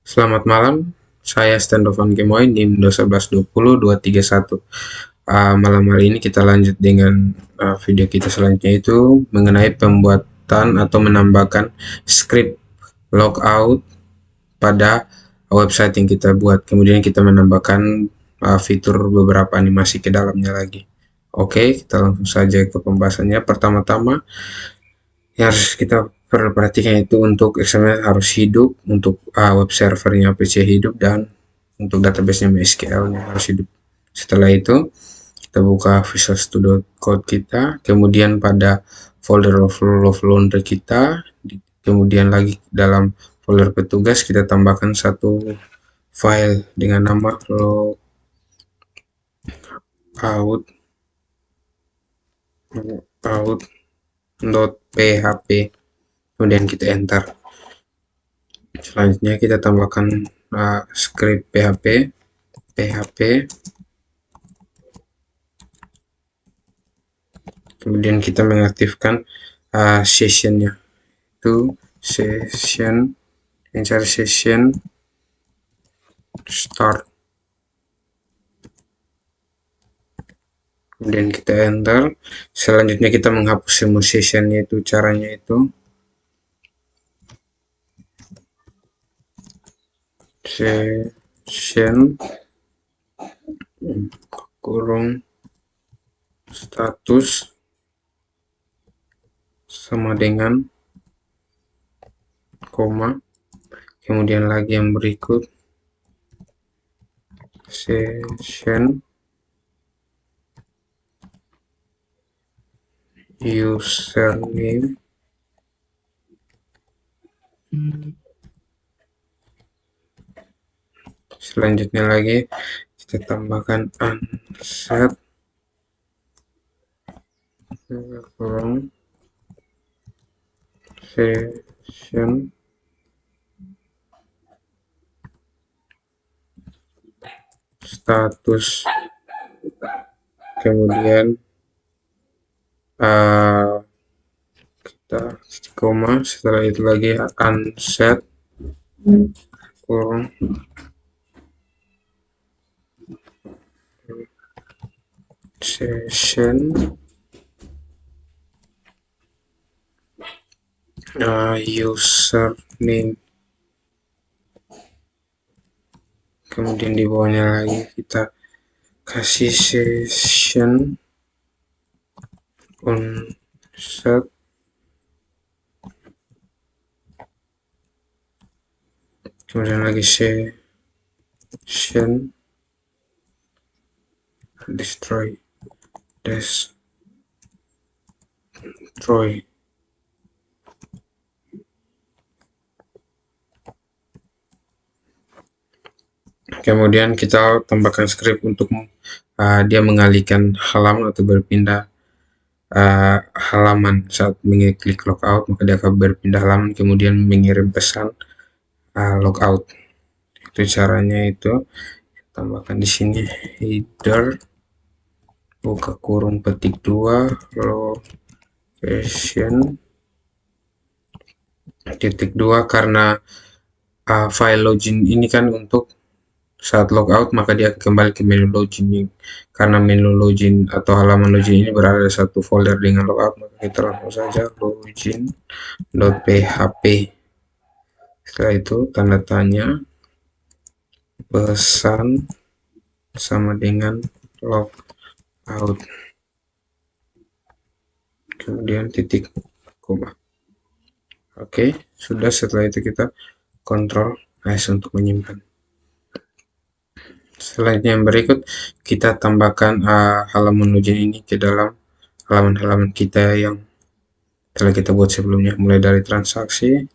Selamat malam, saya Standovan Gemoy NIM 1120231. Malam hari ini kita lanjut dengan video kita selanjutnya, itu mengenai pembuatan atau menambahkan script logout pada website yang kita buat. Kemudian kita menambahkan fitur beberapa animasi ke dalamnya lagi. Oke, kita langsung saja ke pembahasannya. Pertama-tama yang harus kita perhatikan itu untuk XML harus hidup, untuk web servernya PC hidup, dan untuk database-nya MySQL-nya harus hidup. Setelah itu kita buka Visual Studio Code kita, kemudian pada folder Love Laundry kita, kemudian lagi dalam folder petugas kita tambahkan satu file dengan nama logout.php, kemudian kita enter. Selanjutnya kita tambahkan script PHP, kemudian kita mengaktifkan sessionnya, itu session, enter session start, kemudian kita enter. Selanjutnya kita menghapus semua sessionnya, itu caranya itu session kurung status sama dengan koma, kemudian lagi yang berikut session username, selanjutnya lagi kita tambahkan unset kurung session status, kemudian kita koma, setelah itu lagi unset kurung session username, kemudian di bawahnya lagi kita kasih session onset, kemudian lagi session destroy. Kemudian kita tambahkan script untuk dia mengalihkan halaman atau berpindah halaman. Saat mengklik logout maka dia akan berpindah halaman, kemudian mengirim pesan logout. Itu caranya, itu tambahkan di sini header buka kurung petik 2 location titik 2, karena file login ini kan untuk saat logout maka dia kembali ke menu login. Karena menu login atau halaman login ini berada di satu folder dengan logout, maka kita langsung saja login.php. Setelah itu tanda tanya pesan sama dengan logout, kemudian titik koma. Oke, sudah. Setelah itu kita kontrol S untuk menyimpan. Selanjutnya yang berikut kita tambahkan halaman login ini ke dalam halaman-halaman kita yang telah kita buat sebelumnya, mulai dari transaksi.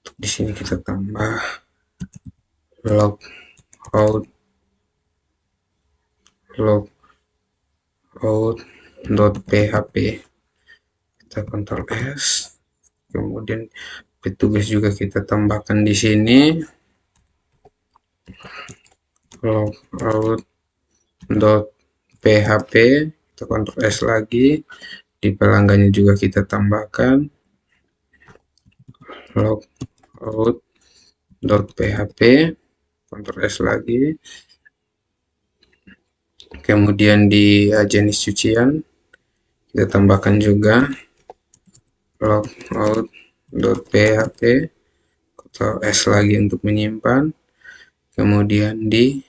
Untuk di sini kita tambah logout.php, kita kontrol S, kemudian petugas juga kita tambahkan di sini logout.php, kita kontrol S lagi, di pelanggannya juga kita tambahkan logout .php, Ctrl S lagi, kemudian di jenis cucian kita tambahkan juga logout.php, Ctrl S lagi untuk menyimpan, kemudian di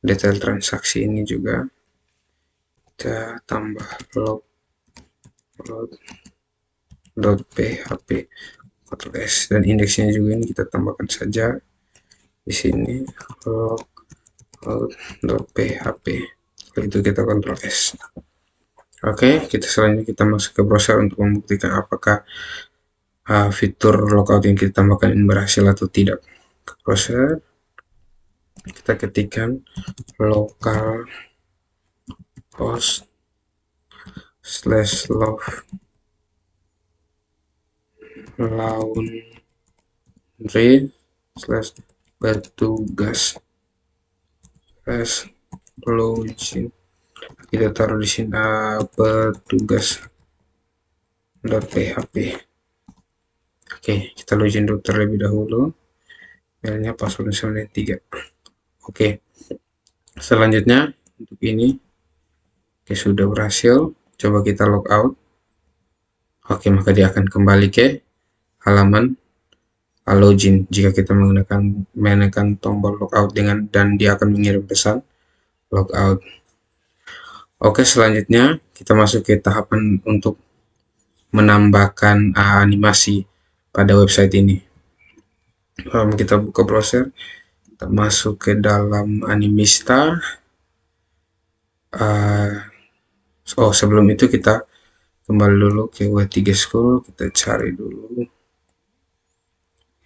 detail transaksi ini juga kita tambah logout.php, Ctrl S, dan indeksnya juga ini kita tambahkan saja di sini, logout.php. Setelah itu kita Ctrl S. Oke, kita selanjutnya kita masuk ke browser untuk membuktikan apakah fitur logout yang kita tambahkan ini berhasil atau tidak. Ke browser, kita ketikkan localhost/laundry/petugas/login. Kita taruh di sini petugas.php. Oke, kita login dulu terlebih dahulu. Mailnya password 93. Oke, selanjutnya untuk ini sudah berhasil. Coba kita logout. Oke, maka dia akan kembali ke halaman login jika kita menekan tombol logout dan dia akan mengirim pesan logout. Oke, selanjutnya kita masuk ke tahapan untuk menambahkan animasi pada website ini. Kita buka browser, kita masuk ke dalam Animista. Sebelum itu kita kembali dulu ke W3 School, kita cari dulu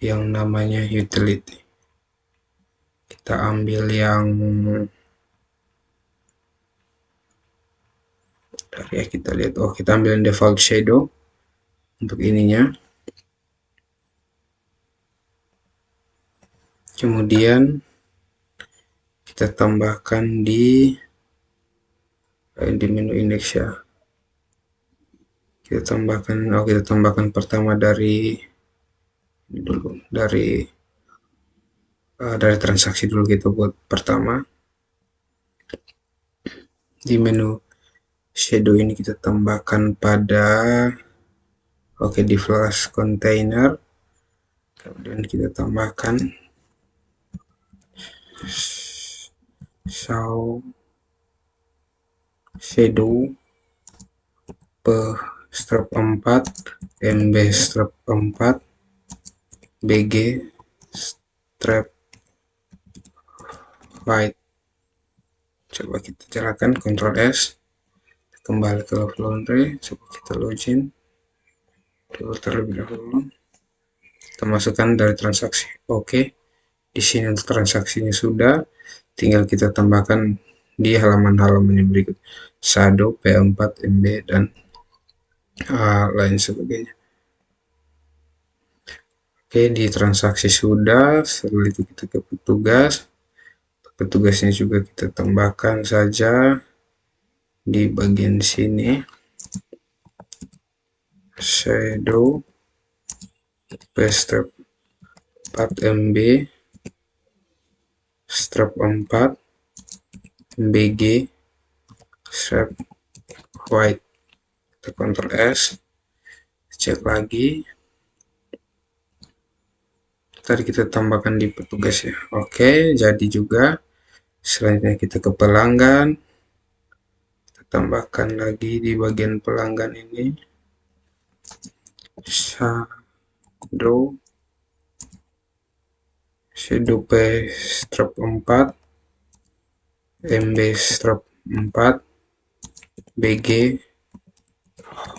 yang namanya utility. Kita ambil yang kita lihat, kita ambil yang default shadow untuk ininya. Kemudian kita tambahkan di menu indeks ya. Kita tambahkan pertama dari transaksi dulu, kita buat pertama. Di menu shadow ini kita tambahkan pada di flash container, kemudian kita tambahkan shadow strap 4, MB strap 4, BG strap white. Coba kita jalankan Ctrl S, kembali ke laundry, coba kita login dulu terlebih dahulu. Kita masukkan dari transaksi. Oke, di sini untuk transaksinya sudah, tinggal kita tambahkan di halaman-halaman yang berikut, shadow, P4, MB, dan lain sebagainya. Oke, di transaksi sudah. Setelah itu kita ke petugasnya juga kita tambahkan saja di bagian sini, shadow strap 4 MB strap 4 BG strap white. Kita Ctrl S, cek lagi, tadi kita tambahkan di petugas ya. Oke, jadi juga. Selanjutnya kita ke pelanggan, kita tambahkan lagi di bagian pelanggan ini shadow P strap 4 MB strap 4 BG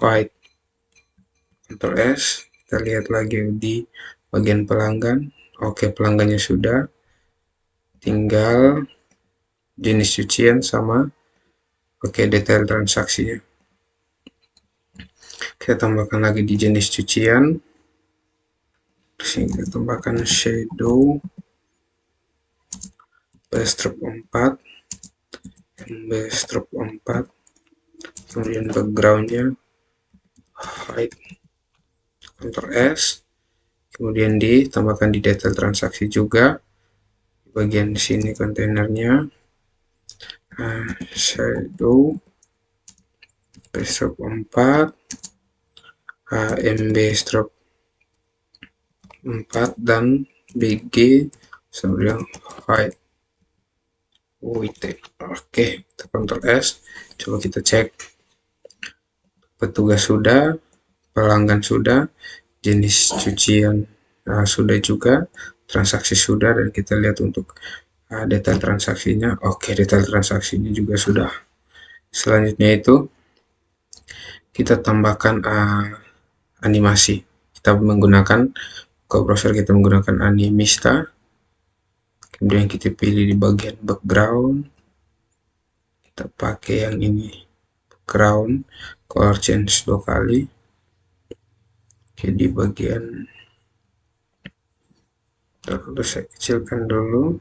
white. Ctrl S, kita lihat lagi di bagian pelanggan. Oke, pelanggannya sudah, tinggal jenis cucian sama detail transaksinya. Kita tambahkan lagi di jenis cucian. Sini kita tambahkan shadow strap 4 MB strap 4, kemudian backgroundnya white. Ctrl S, kemudian ditambahkan di detail transaksi juga di bagian sini kontainernya. Shadow stroke 4 HMB stroke 4 dan BG sambil white WT. Oke, kita Ctrl S, coba kita cek petugas sudah, pelanggan sudah, jenis cucian sudah juga, transaksi sudah, dan kita lihat untuk detail transaksinya. Oke, detail transaksinya juga sudah. Selanjutnya itu kita tambahkan animasi. Kita menggunakan browser, kita menggunakan Animista, kemudian kita pilih di bagian background, kita pakai yang ini, background color change 2 kali. Oke, di bagian lalu saya kecilkan dulu,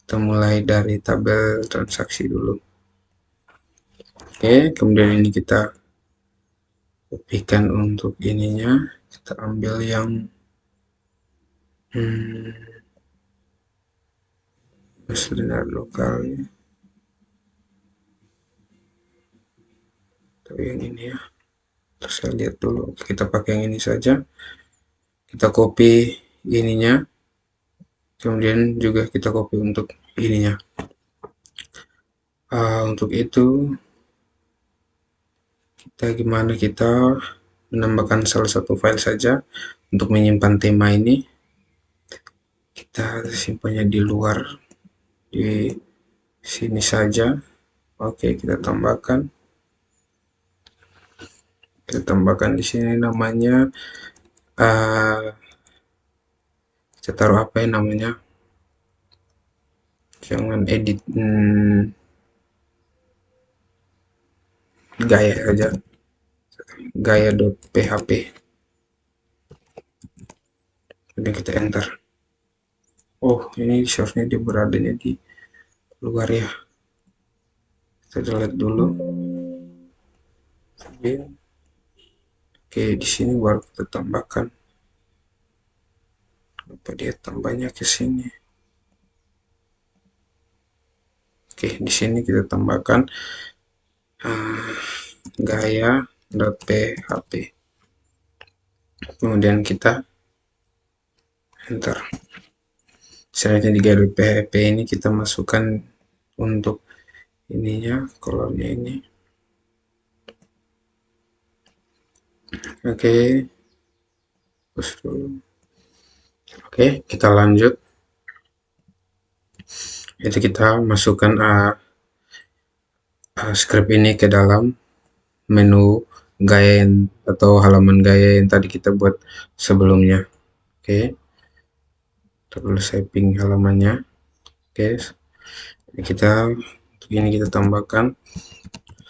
kita mulai dari tabel transaksi dulu. Oke, kemudian ini kita kopikan untuk ininya, kita ambil yang linear lokal, tapi yang ini ya, terus saya lihat dulu. Kita pakai yang ini saja, kita copy ininya, kemudian juga kita copy untuk ininya. Untuk itu kita menambahkan salah satu file saja untuk menyimpan tema ini. Kita simpannya di luar, di sini saja. Oke, kita tambahkan di sini namanya, kita taruh apa ya namanya, jangan edit, gaya saja, gaya.php, kemudian kita enter. Oh, ini source-nya dia beradanya di luar ya, kita delete dulu. Oke, di sini baru kita tambahkan. Apa dia tambahnya ke sini? Oke, di sini kita tambahkan gaya.php, kemudian kita enter. Selanjutnya di gaya.php ini kita masukkan untuk ininya, kolomnya ini. Oke, terus dulu. Oke, kita lanjut. Itu kita masukkan script ini ke dalam menu gaya atau halaman gaya yang tadi kita buat sebelumnya. Oke, terus saya ping halamannya. Oke, ini kita tambahkan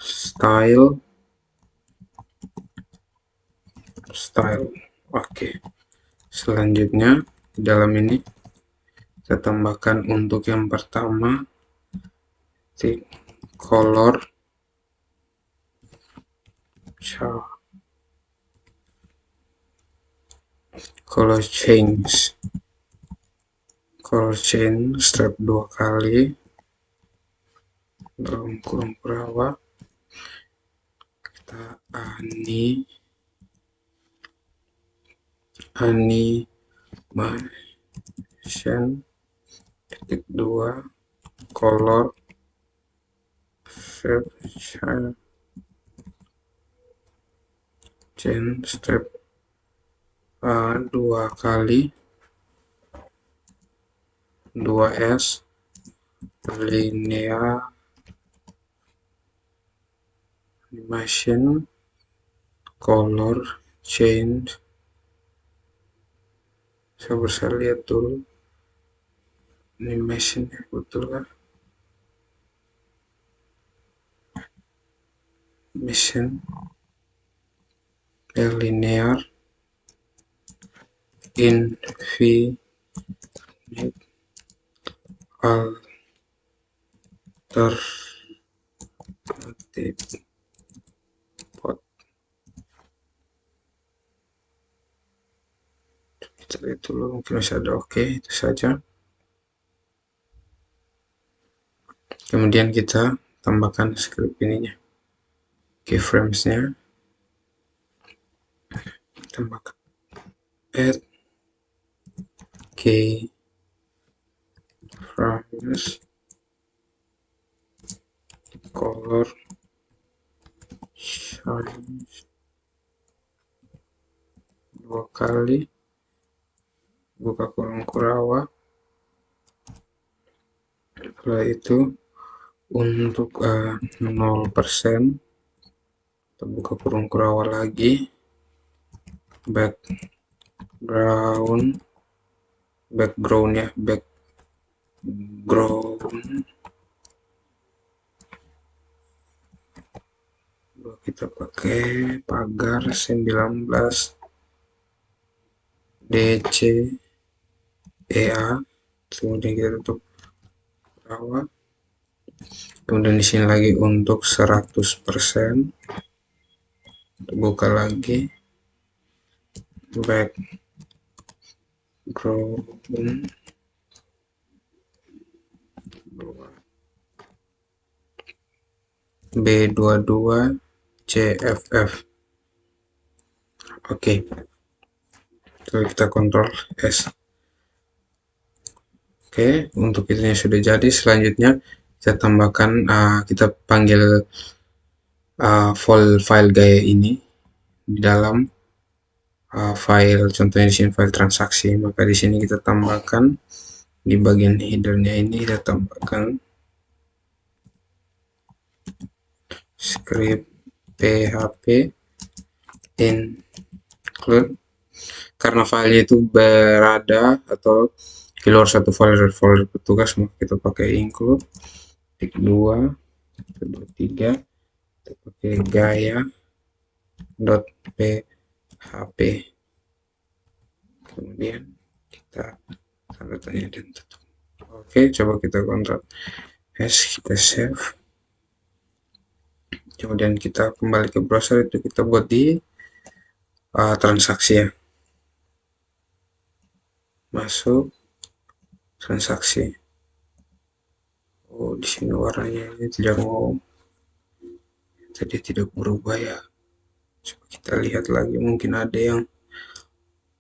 style. Oke, selanjutnya di dalam ini kita tambahkan untuk yang pertama color change strap 2 kali dalam kurung perawat, kita animation titik 2 color change strap 2 kali 2S linear animation color change. Saya bisa lihat dulu animationnya betul kan, mission linear infinite alternative path. Kita lihat dulu, mungkin masih ada. Oke, itu saja. Kemudian kita tambahkan script ininya, keyframesnya, tambahkan add keyframes color change 2 kali, buka kurung kurawa. Setelah itu untuk 0%, kita buka kurung kurawa lagi, background ya, background kita pakai pagar 19 DC EA, kemudian kita tutup kurawa. Kemudian di sini lagi untuk 100%, buka lagi background B22 CFF. Oke, lalu kita kontrol S. Oke, untuk itunya sudah jadi. Selanjutnya kita tambahkan, kita panggil file gaya ini di dalam file, contohnya di sini file transaksi. Maka di sini kita tambahkan di bagian headernya ini, kita tambahkan script php include, karena filenya itu berada atau di luar satu folder petugas, maka kita pakai include tik 2 kedua 3, kita pakai gaya.php, kemudian kita tanda tanya dan tutup. Oke, coba kita kontrol S, kita save, kemudian kita kembali ke browser. Itu kita buat di transaksi ya, masuk transaksi. Oh, di sini warnanya ini tidak mau, tadi tidak berubah ya. Coba kita lihat lagi, mungkin ada yang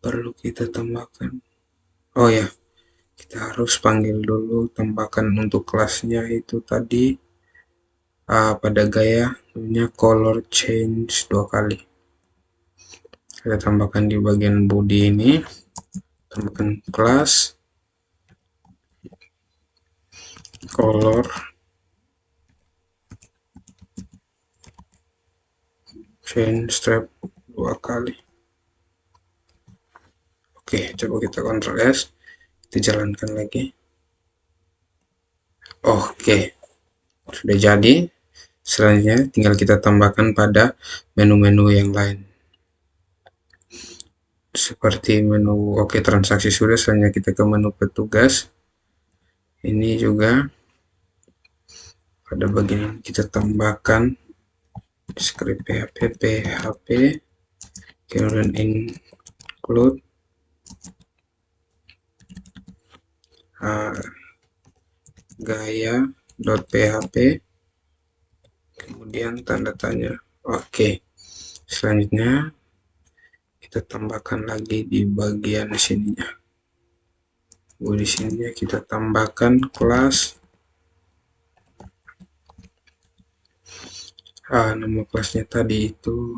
perlu kita tambahkan. Oh ya, kita harus panggil dulu, tambahkan untuk kelasnya itu tadi pada gaya namanya color change 2 kali. Kita tambahkan di bagian body ini, tambahkan kelas color change strap 2 kali. Oke, coba kita kontrol S, kita jalankan lagi. Oke, sudah jadi. Selanjutnya tinggal kita tambahkan pada menu-menu yang lain, seperti menu oke, transaksi sudah. Selanjutnya kita ke menu petugas. Ini juga pada bagian ini kita tambahkan script php, kemudian include gaya.php, kemudian tanda tanya. Oke, selanjutnya kita tambahkan lagi di bagian sininya. Di sininya kita tambahkan kelas, nama kelasnya tadi itu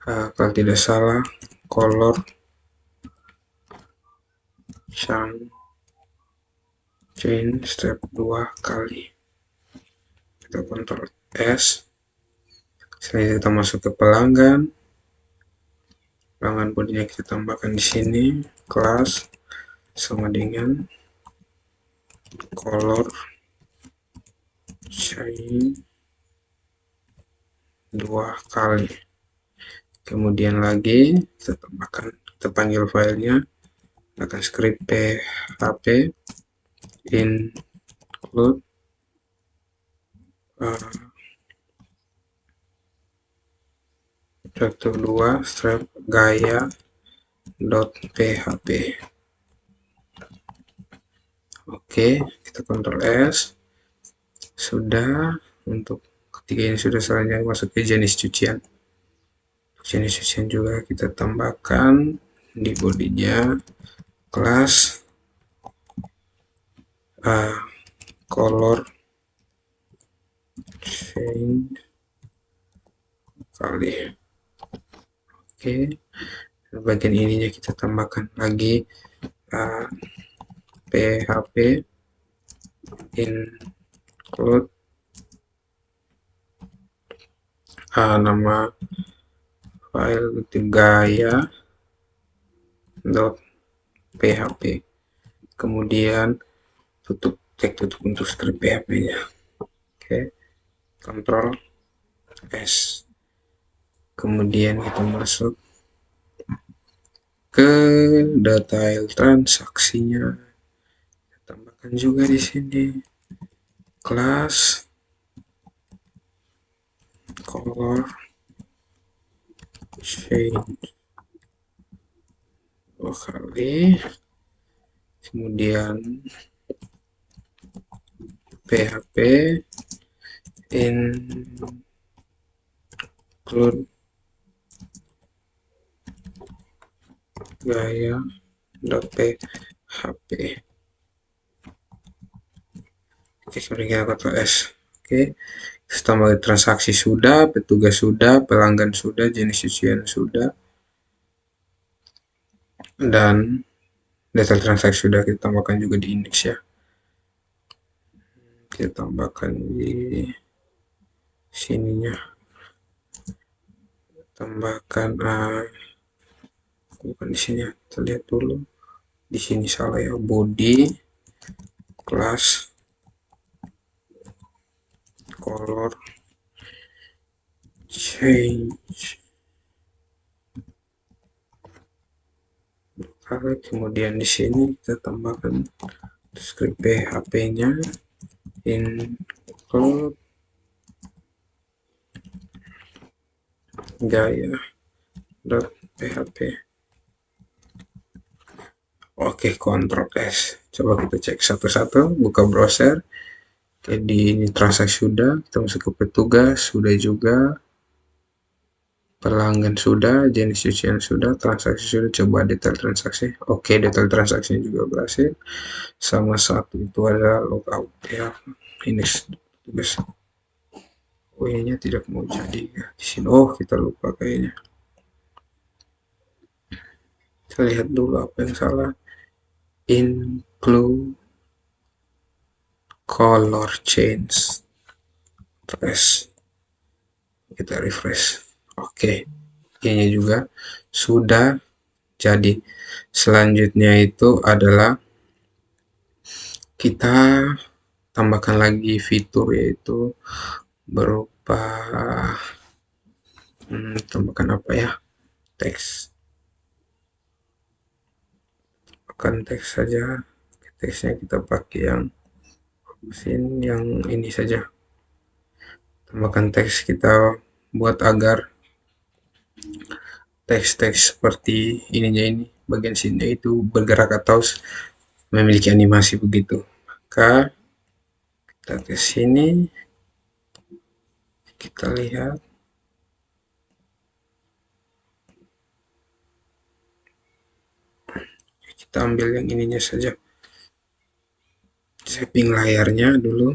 kalau tidak salah color change step 2 kali. Kita kontrol S. Selanjutnya kita masuk ke pelanggan bodinya, kita tambahkan di sini kelas sama dengan color change 2 kali. Kemudian lagi kita tambahkan, kita panggil filenya, akan script php include vektor 2 strap gaya php. Oke, kita Ctrl S. Sudah. Untuk ketiga ini sudah, selanjutnya masuk ke jenis cucian. Jenis cucian juga kita tambahkan di bodinya kelas color change kali. Oke, bagian ininya kita tambahkan lagi php include nama file itu gaya.php, kemudian cek tutup untuk script PHP nya. Oke, Ctrl S, kemudian kita masuk ke detail transaksinya, kita tambahkan juga di sini kelas color change 2 kali, kemudian php include gaya.php. Oke, kemudian kita Ctrl S. Oke, tambah transaksi sudah, petugas sudah, pelanggan sudah, jenis cucian sudah, dan detail transaksi sudah. Kita tambahkan juga di indeks ya. Kita tambahkan di sininya, tambahkan bukan di sini ya, kita lihat dulu di sini, salah ya, body class color change, kemudian di sini kita tambahkan script PHP nya include gaya.php. Oke, Ctrl S. Coba kita cek satu-satu, buka browser. Oke, di ini transaksi sudah, kita masuk ke petugas sudah juga, pelanggan sudah, jenis cucian sudah, transaksi sudah. Coba detail transaksi. Oke, detail transaksinya juga berhasil. Sama satu itu adalah logout ya, indeks petugas. W-nya tidak mau jadi ya di sini. Oh, kita lupa kayaknya. Kita lihat dulu apa yang salah. Include color change. Kita refresh. Oke, ini juga sudah jadi. Selanjutnya itu adalah kita tambahkan lagi fitur, yaitu berupa tambahkan apa ya, teks. Akan teks saja, teksnya kita pakai yang ini saja. Tambahkan teks, kita buat agar teks-teks seperti ininya ini, bagian sini itu bergerak atau memiliki animasi begitu. Maka kita ke sini, kita lihat kita ambil yang ininya saja, saving layarnya dulu.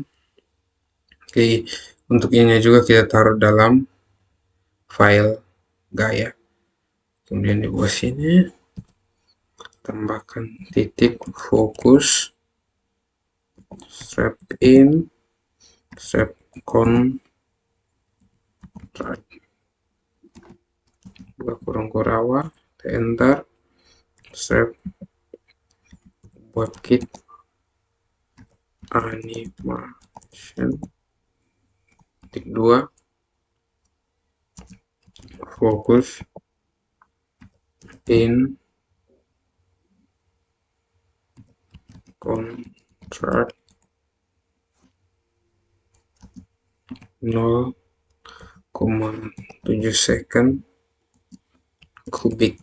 Oke, untuk ininya juga kita taruh dalam file gaya, kemudian di bawah sini tambahkan titik fokus, strap in, strap contract, buka kurung kurawa, enter, strap WebKit animation, titik 2, fokus in contract 0,7 second kubik.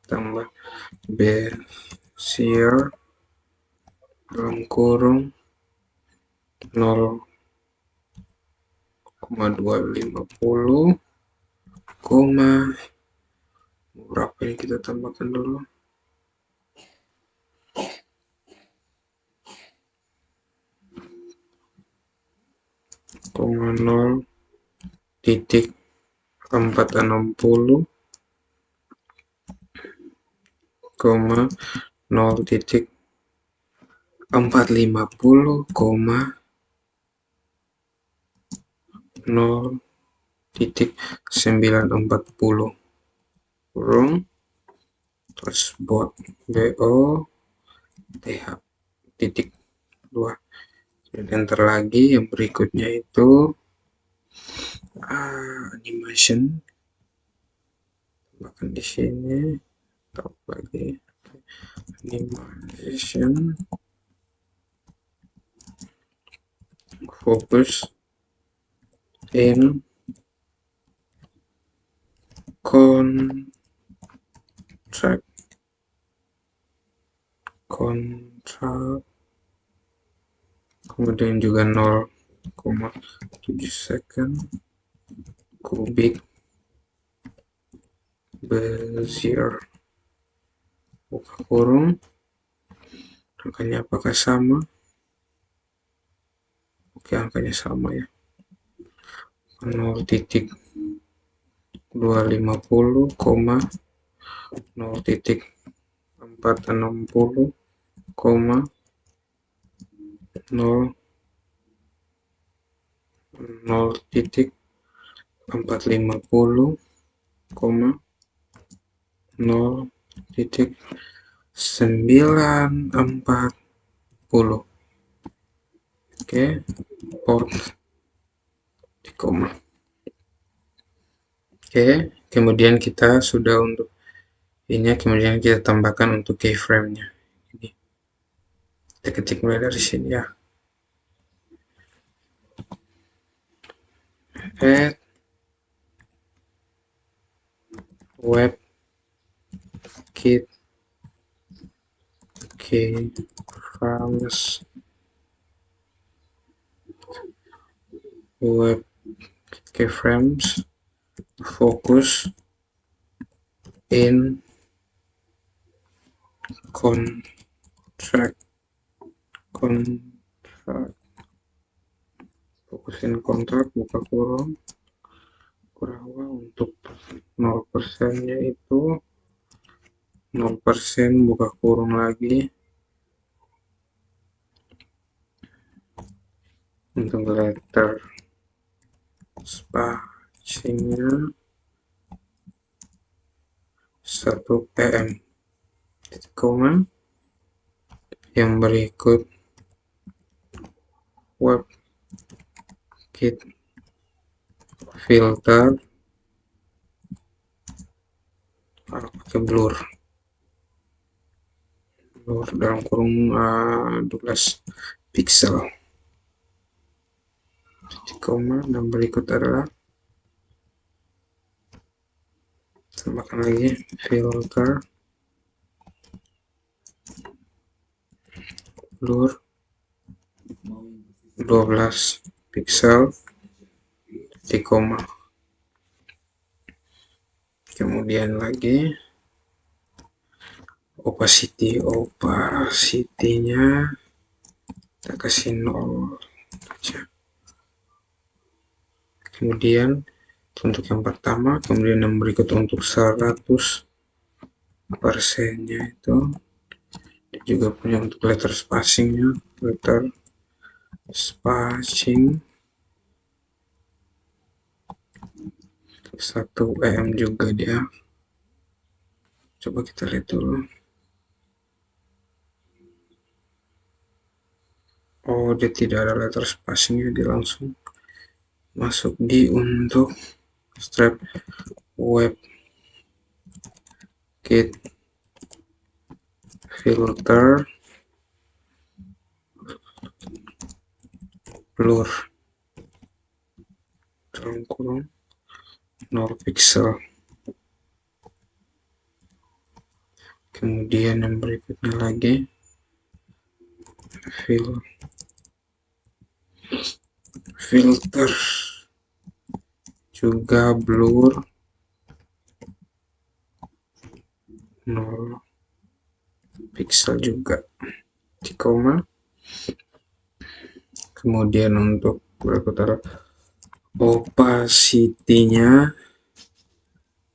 tambah Bezier dalam kurung 0,250, koma berapa ini kita tambahkan dulu, koma 0,460, koma 0,450, koma 0,940 kurung terus bot titik 2 dan enter lagi. Yang berikutnya itu animation, bahkan di sini top lagi animation, focus in contract, kemudian juga 0,7 second, kubik Bezier buka kurung, angkanya apakah sama? Oke, angkanya sama ya, 0,250, 0,460, 0,450, 0,940. Oke, port di koma. Oke, kemudian kita sudah untuk ini, kemudian kita tambahkan untuk keyframe-nya. Ini kita ketik mulai dari sini ya. Add WebKit keyframes, WebKit keyframes, focus in contract, fokusin kontrak buka kurung, Kurawa untuk 0% nya itu 0% buka kurung lagi, untuk letter spacingnya 1 pm, titik koma. Yang berikut WebKit filter pakai blur dalam kurung 12 pixel, titik koma. Dan berikut adalah tambahkan lagi filter blur 12 pixel, titik koma. Kemudian lagi opacity-nya kita kasih 0 aja. Kemudian untuk yang pertama, kemudian yang berikut untuk 100%-nya itu juga punya untuk letter spacingnya, letter spacing 1 em juga dia. Coba kita lihat dulu. Oh, dia tidak ada letter spacingnya, dia langsung masuk di untuk strap WebKit filter blur dalam kurung 0 pixel. Kemudian yang berikutnya lagi filter, juga blur 0 pixel juga di koma. Kemudian untuk berputar opacity-nya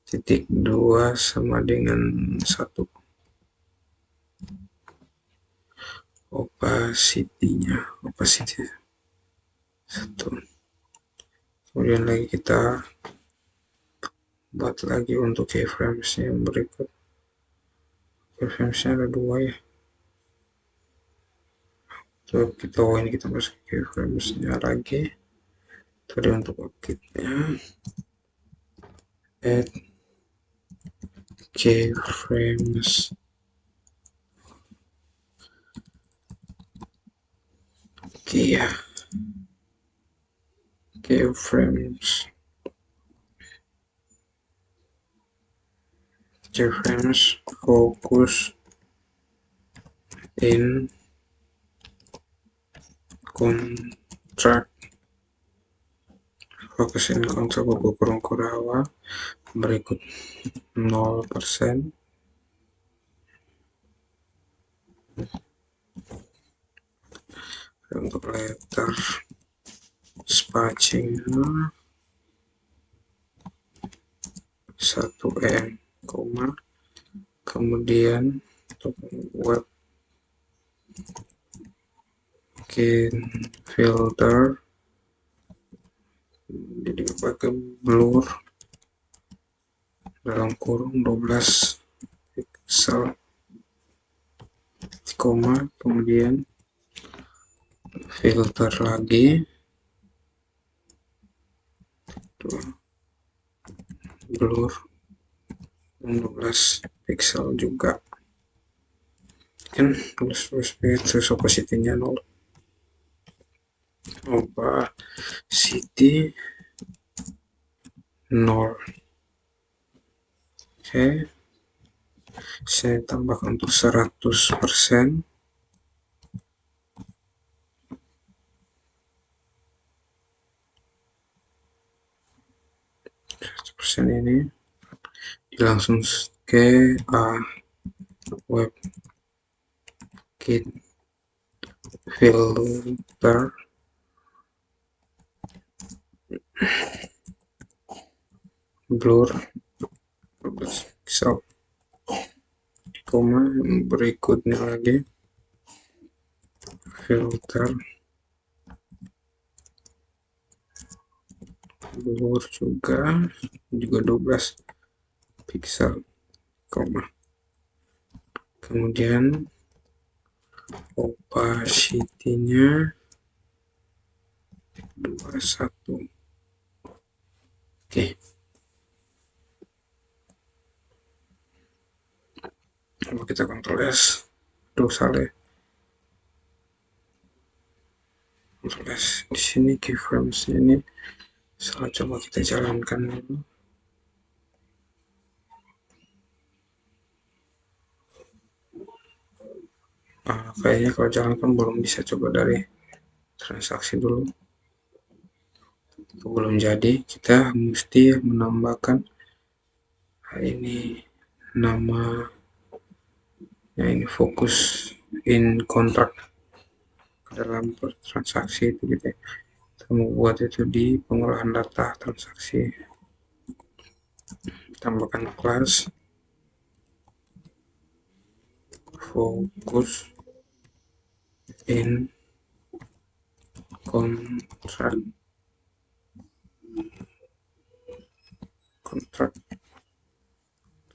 titik 2 sama dengan 1. Opacity-nya opacity 1. Kemudian lagi kita buat lagi untuk keyframes yang berikut. Keyframes-nya ada 2 ya. So, ini kita masuk keyframes-nya lagi. Tadi untuk objeknya add keyframes. Oke ya. Keyframes fokus in contract, fokus in contract kurung Kurokawa berikut 0%. Untuk letter spacing 1 koma. Kemudian untuk web filter jadi pakai blur dalam kurung 12 pixel koma. Kemudian filter lagi blur 12 pixel juga kan, terus opacity-nya 0. Opacity 0. Oke, saya tambahkan untuk 100%. Ini langsung ke web kit filter blur 12 pixel koma. Berikutnya lagi filter blur juga 12 pixel koma. Kemudian opacity-nya 21. Oke. Coba kita Ctrl S. Salah. Ctrl S. Di sini keyframes ini salah, coba kita jalankan dulu. Kayaknya kalau jalankan belum bisa, coba dari transaksi dulu. Itu belum jadi, kita mesti menambahkan ini nama ya, ini fokus in contract dalam transaksi itu gitu ya. Kita mau buat itu di pengolahan data transaksi. Tambahkan kelas fokus in contract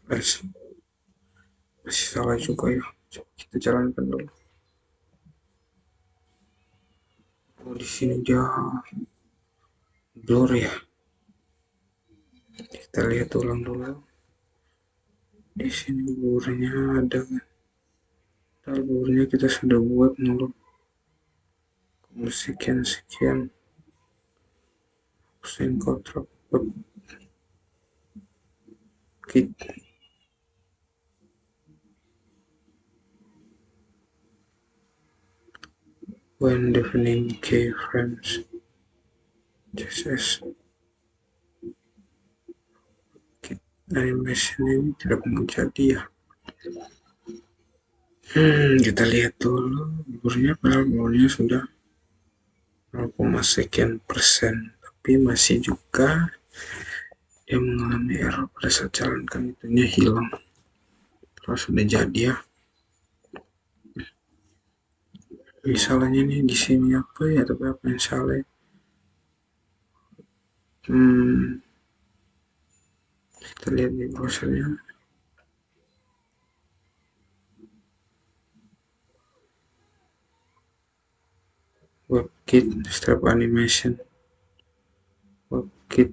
masih salah juga ya, coba kita jalankan dulu. Di sini dia blur ya, kita lihat ulang dulu. Di sini blurnya ada, blurnya kita sudah buat dulu sekian persen kontrak kit when defining keyframes. CSS animation ini tidak mau jadi ya. Kita lihat dulu blurnya, padahal blurnya sudah 0, sekian persen, tapi masih juga dia mengalami error pada saat jalankan, itunya hilang. Terus sudah jadi ya. Misalnya nih di sini apa ya, tapi apa yang salah? Kita lihat di browsernya. WebKit strap animation. WebKit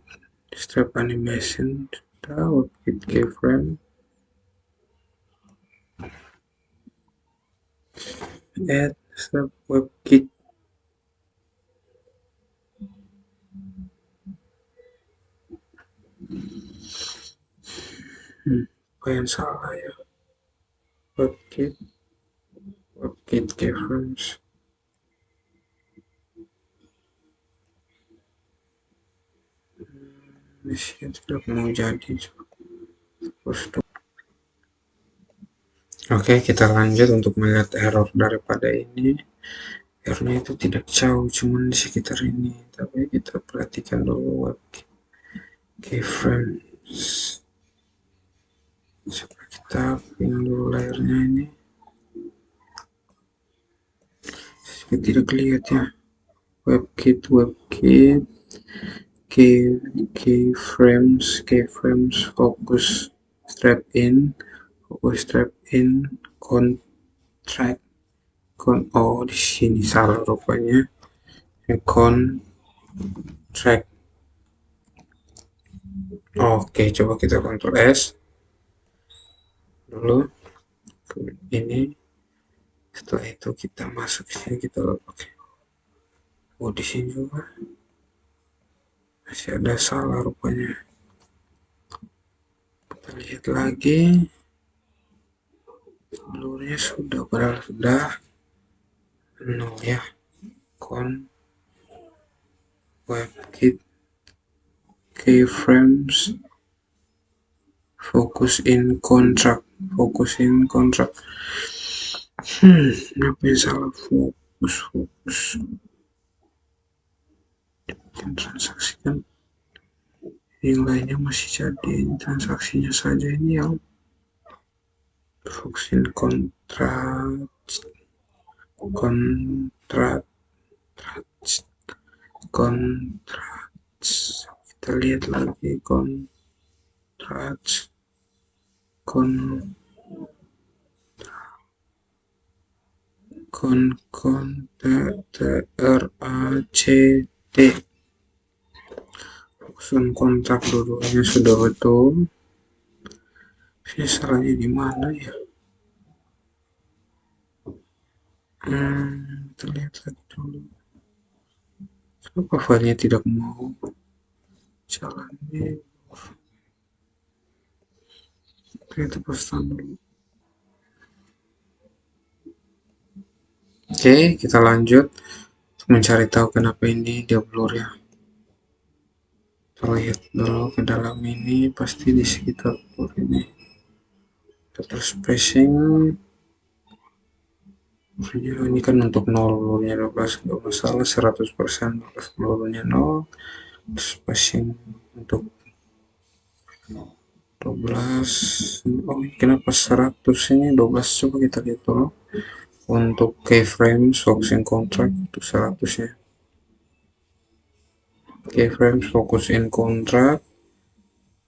strap animation sudah. WebKit keyframe. Add strap WebKit. Apa yang salah ya? WebKit keyframes. Mesin sudah mau jadi. Oke, kita lanjut untuk melihat error daripada ini. Errornya itu tidak jauh, cuman di sekitar ini. Tapi kita perhatikan dulu WebKit keyframes. Coba kita pilih dulu layarnya ini. Tidak kelihatan ya. WebKit keyframes focus strap in contract oh di sini salah rupanya, contract. Oke, coba kita Ctrl S dulu ini. Setelah itu kita masuk ke sini, kita pakai di sini juga masih ada salah rupanya. Kita lihat lagi, blurnya sudah, padahal sudah 0 ya. WebKit keyframes focus in contract. Apa yang salah? Fokus transaksikan, yang lainnya masih jadi, ini transaksinya saja ini yang fokus in contract. Kita lihat lagi contract fokusan kontrak dulunya sudah betul. Ini salahnya di mana ya? Kita lihat lagi dulu. Kenapa filenya tidak mau jalannya? Kita pasang dulu. Oke, kita lanjut untuk mencari tahu kenapa ini dia blur ya. Kita lihat dulu ke dalam ini, pasti di sekitar blur ini. Total spacing ini kan untuk 0, blurnya 12 nggak masalah, 100% blurnya 0. Spacing untuk 12. Oh, kenapa 100 ini 12? Coba kita lihat dulu. Untuk keyframes focusing contract itu 100 ya. Keyframes focus in contract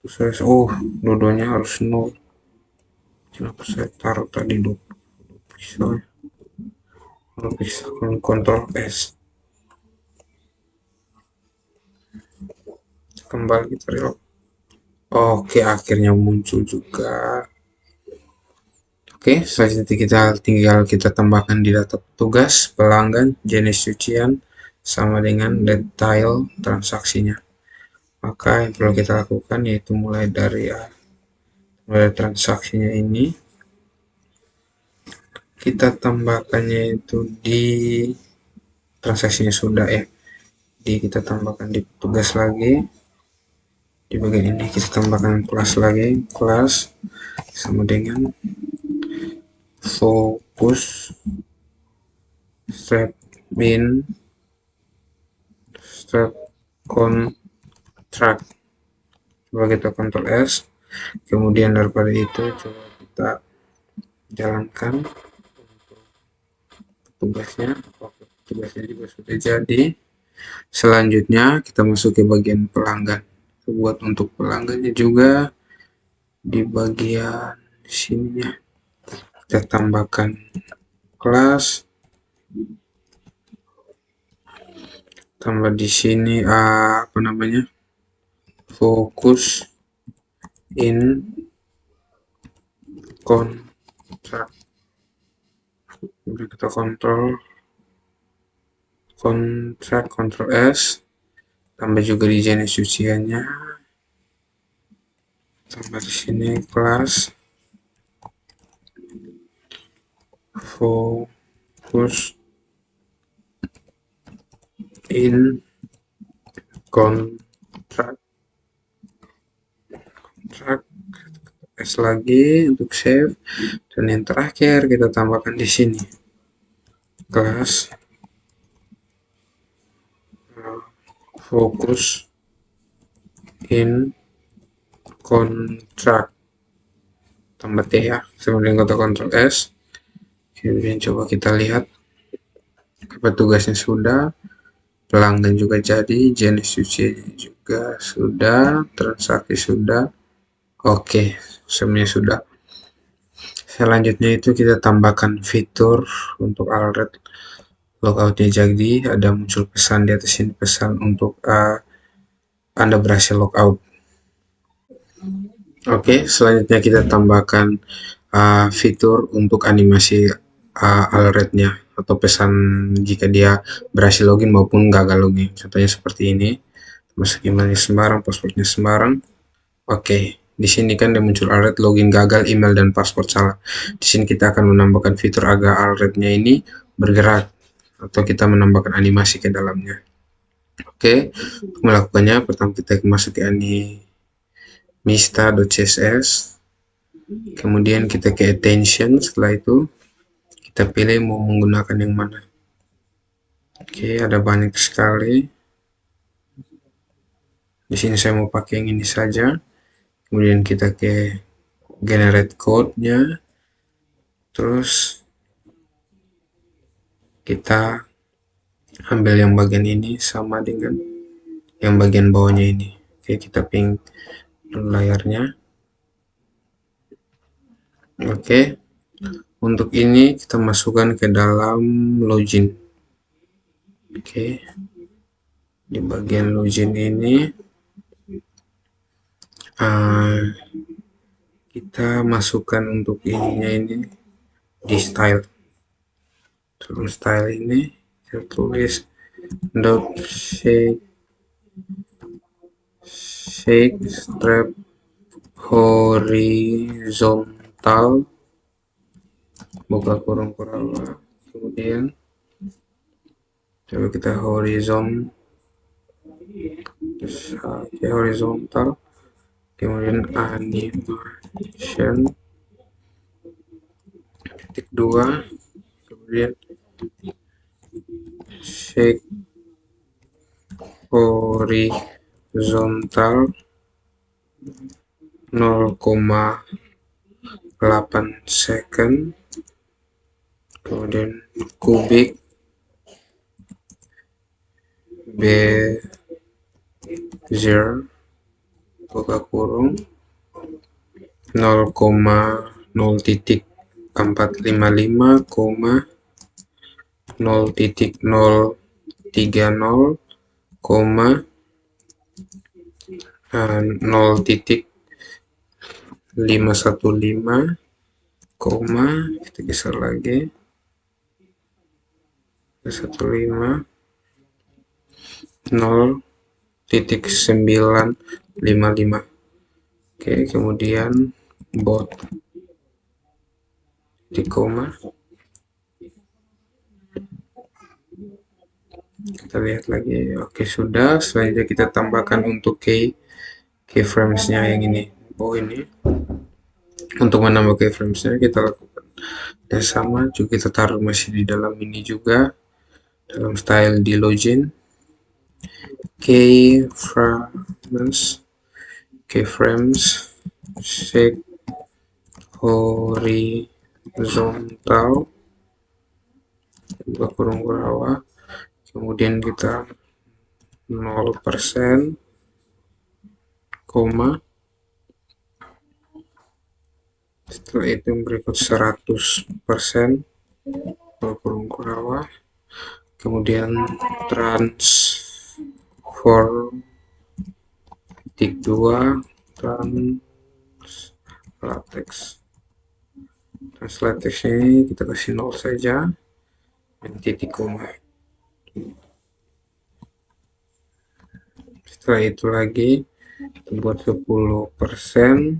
itu dua-duanya harus 0. Kenapa saya taruh tadi 20 pixel ya? Kalau bisa Ctrl S, kembali kita reload. Oke, akhirnya muncul juga. Oke, selanjutnya tinggal kita tambahkan di data petugas, pelanggan, jenis cucian, sama dengan detail transaksinya. Maka yang perlu kita lakukan yaitu mulai dari transaksinya ini, kita tambahkannya itu di transaksinya sudah ya. Jadi kita tambahkan di tugas lagi, di bagian ini kita tambahkan kelas lagi, kelas sama dengan fokus strap min strap contract. Coba kita Ctrl S, kemudian daripada itu coba kita jalankan tugasnya. Oke, tugasnya juga sudah jadi. Selanjutnya kita masuk ke bagian pelanggan. Buat untuk pelanggannya juga di bagian sininya kita tambahkan kelas, tambah di sini apa namanya, fokus in contract. Kemudian kita Ctrl S, tambah juga di jenis cuciannya, tambah di sini kelas fokus in contract. S lagi untuk save, dan yang terakhir kita tambahkan di sini kelas fokus in contract, tambah T ya. Kemudian kita Ctrl S, kemudian coba kita lihat apa tugasnya sudah, pelanggan juga jadi, jenis cuciannya juga sudah, transaksi sudah. Oke, semuanya sudah. Selanjutnya itu kita tambahkan fitur untuk alert logoutnya. Jadi ada muncul pesan di atas ini, pesan untuk Anda berhasil logout. Oke, selanjutnya kita tambahkan fitur untuk animasi alertnya atau pesan jika dia berhasil login maupun gagal login. Contohnya seperti ini, masuk emailnya sembarang, passwordnya sembarang. Oke, di sini kan dia muncul alert login gagal, email dan password salah. Di sini kita akan menambahkan fitur agar alertnya ini bergerak atau kita menambahkan animasi ke dalamnya. Oke, untuk melakukannya pertama kita masuk ke mista.css, kemudian kita ke attention. Setelah itu kita pilih mau menggunakan yang mana. Oke, ada banyak sekali. Di sini saya mau pakai yang ini saja. Kemudian kita ke generate code-nya, terus kita ambil yang bagian ini sama dengan yang bagian bawahnya ini. Oke, kita ping layarnya. Oke, untuk ini kita masukkan ke dalam login. Oke, di bagian login ini kita masukkan untuk ininya ini di style. Terus style ini kita tulis dot shake strap horizontal, buka kurung kurang, kemudian coba kita horizontal, kemudian animation titik 2, kemudian shake horizontal 0,8 second, kemudian kubik bezier, buka kurung 0,0.455, 0.030, 0.515, kita geser lagi 15, 0.955. Oke, kemudian bot di koma, Kita lihat lagi. Oke, sudah. Selanjutnya kita tambahkan untuk keyframesnya yang ini. Oh, ini untuk menambah keyframesnya kita lakukan yang sama juga, kita taruh masih di dalam ini juga, dalam style di login keyframes, shape horizontal buka kurung bawah, kemudian kita 0%, koma, setelah itu berikut 100%, buka kurung bawah, kemudian transform titik 2 translatex ini kita kasih 0 saja dan titik koma. Setelah itu lagi kita buat 10%,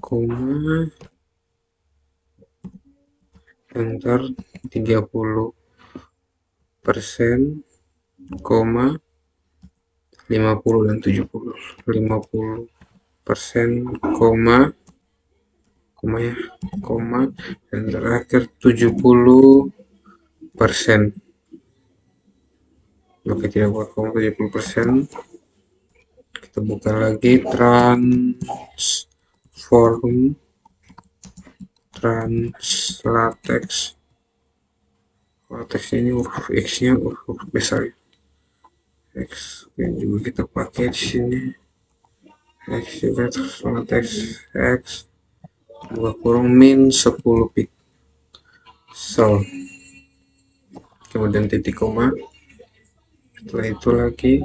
koma, enter 30%, koma, 50 dan 70, 50%, koma, ya, koma, dan terakhir 70%. Oke, tidak buat koma, 70%. Kita buka lagi translatex. Latex ini huruf X-nya huruf besar. X yang juga kita pakai di sini. X juga translatex X buka kurung min 10 pixel. Kemudian titik koma. Setelah itu lagi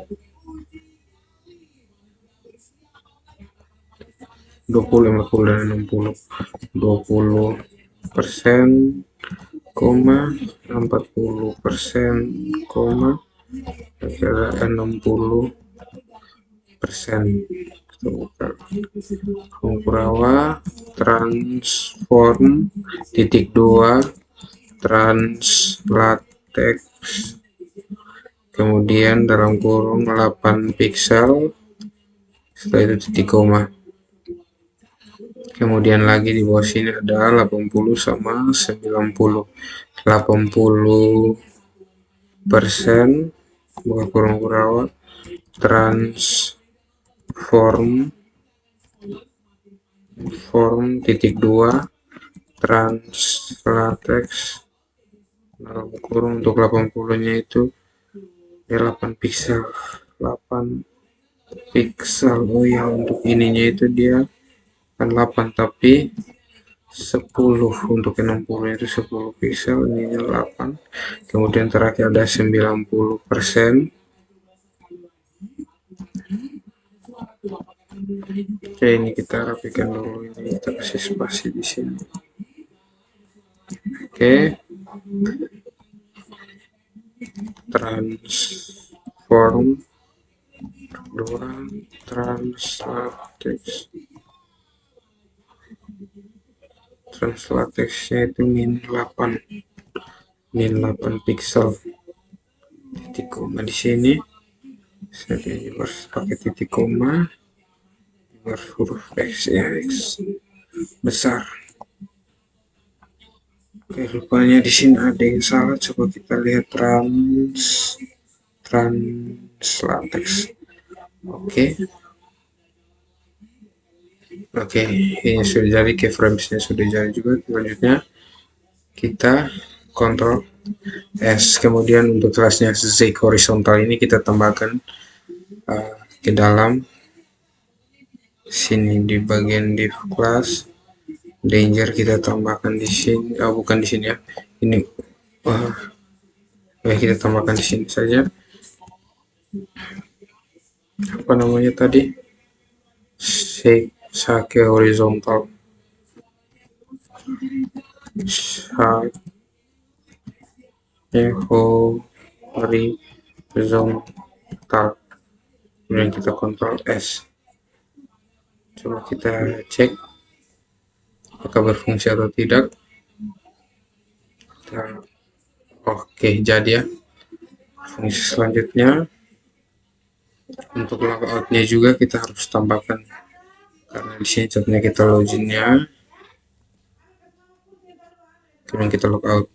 20, 50 dan 60, 20%, koma, 40%, koma, kira 60%. Kita buka Kurawa transform titik 2 translatex, kemudian dalam kurung 8 pixel, setelah itu titik koma. Kemudian lagi di bawah sini ada 80 sama 90. 80% buka kurung kurawat transform titik 2 translatex dalam kurung untuk 80 nya itu ya 8 pixel. 8 pixel. Oh ya, untuk ininya itu dia kan 8 tapi 10, untuk 60 itu 10 pixel, ini 8. Kemudian terakhir ada 90%. Oke, ini kita rapikan dulu, ini kita kasih spasi di sini. Oke, transform 2 translatex-nya itu min 8 pixel. Titik koma di sini. Saya harus pakai titik koma. Huruf X ya, X besar. Oke, rupanya di sini ada yang salah. Coba kita lihat translatex. Oke, ini sudah jadi, keyframesnya sudah jadi juga. Selanjutnya kita Ctrl S, kemudian untuk kelasnya Z horizontal ini kita tambahkan ke dalam sini di bagian div class. Danger kita tambahkan di sini, bukan di sini ya, ini kita tambahkan di sini saja. Apa namanya tadi, shake horizontal, shake horizontal, kemudian kita Ctrl S. Coba kita cek apakah berfungsi atau tidak. Oke, jadi ya. Fungsi selanjutnya, untuk logoutnya juga kita harus tambahkan, karena di sini catnya kita loginnya, kemudian kita logout.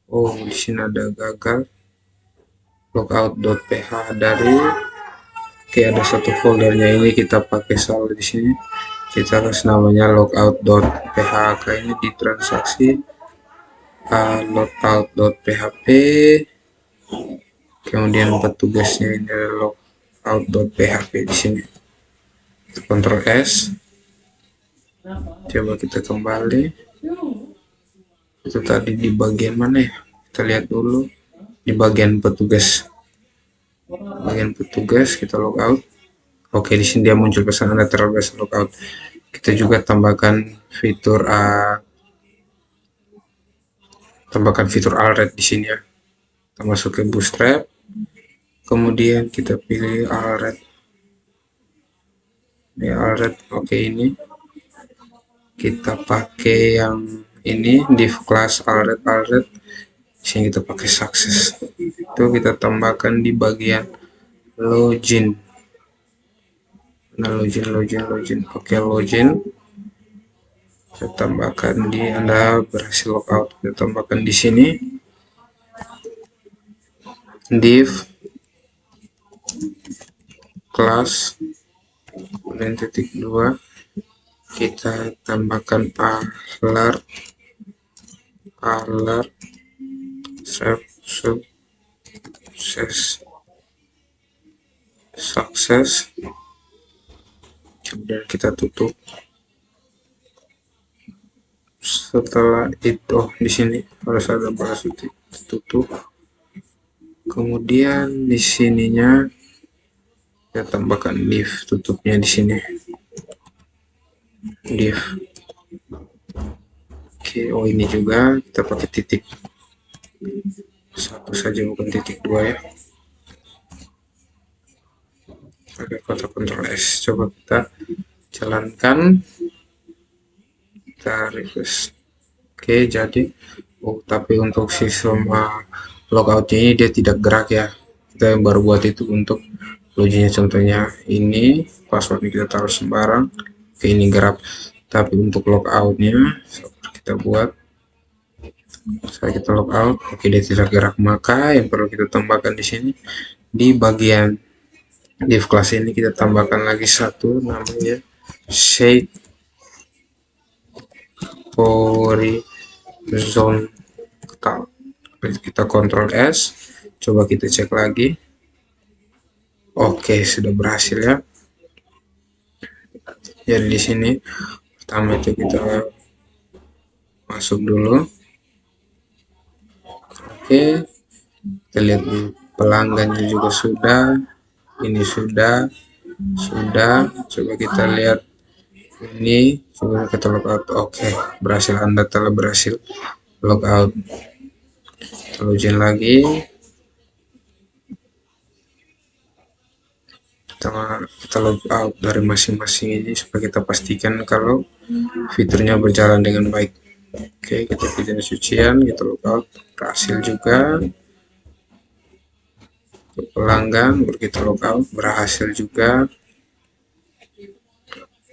Oh, di sini ada gagal logout.ph dari, oke, ada satu foldernya ini kita pakai salah di sini. Kita kasih namanya logout.php, kayaknya di transaksi logout.php, kemudian petugasnya ini adalah logout.php di sini. Ctrl S, coba kita kembali. Itu tadi di bagian mana ya? Kita lihat dulu di bagian petugas. Bagian petugas kita logout. Oke, di sini dia muncul pesan Anda terlalu logout. Kita juga tambahkan fitur alert di sini ya. Kita masuk ke Bootstrap, kemudian kita pilih alert. Ini alert, oke, ini kita pakai yang ini div class alert. Sini kita pakai success. Itu kita tambahkan di bagian login. Nah, login. Oke, login. Saya tambahkan di Anda berhasil logout. Kita tambahkan di sini div class, kemudian titik 2 kita tambahkan alert success, kemudian kita tutup. Setelah itu di sini harus ada balas tutup, kemudian di sininya kita tambahkan div tutupnya di sini, div. Oke, oh ini juga kita pakai titik satu saja, bukan titik 2 ya. Pakai kata Ctrl S, coba kita jalankan, kita refresh. Oke, jadi tapi untuk sistem logoutnya ini dia tidak gerak ya. Kita yang baru buat itu untuk loginnya, contohnya ini passwordnya kita taruh sembarang. Oke, ini gerak, tapi untuk logoutnya kita buat, saya kita logout, oke, dia tidak gerak. Maka yang perlu kita tambahkan di sini, di bagian div class ini kita tambahkan lagi satu, namanya shade horizontal. Kita Ctrl S, coba kita cek lagi. Oke, sudah berhasil ya. Jadi di sini pertama itu kita masuk dulu. Oke, kita lihat pelanggannya juga sudah, ini sudah. Coba kita lihat ini, coba kita logout. Oke, berhasil, Anda telah berhasil logout. Login lagi, kita logout dari masing-masing ini supaya kita pastikan kalau fiturnya berjalan dengan baik. Oke, kita pilih sucian, kita logout, berhasil juga. Pelanggan, kita logout, berhasil juga.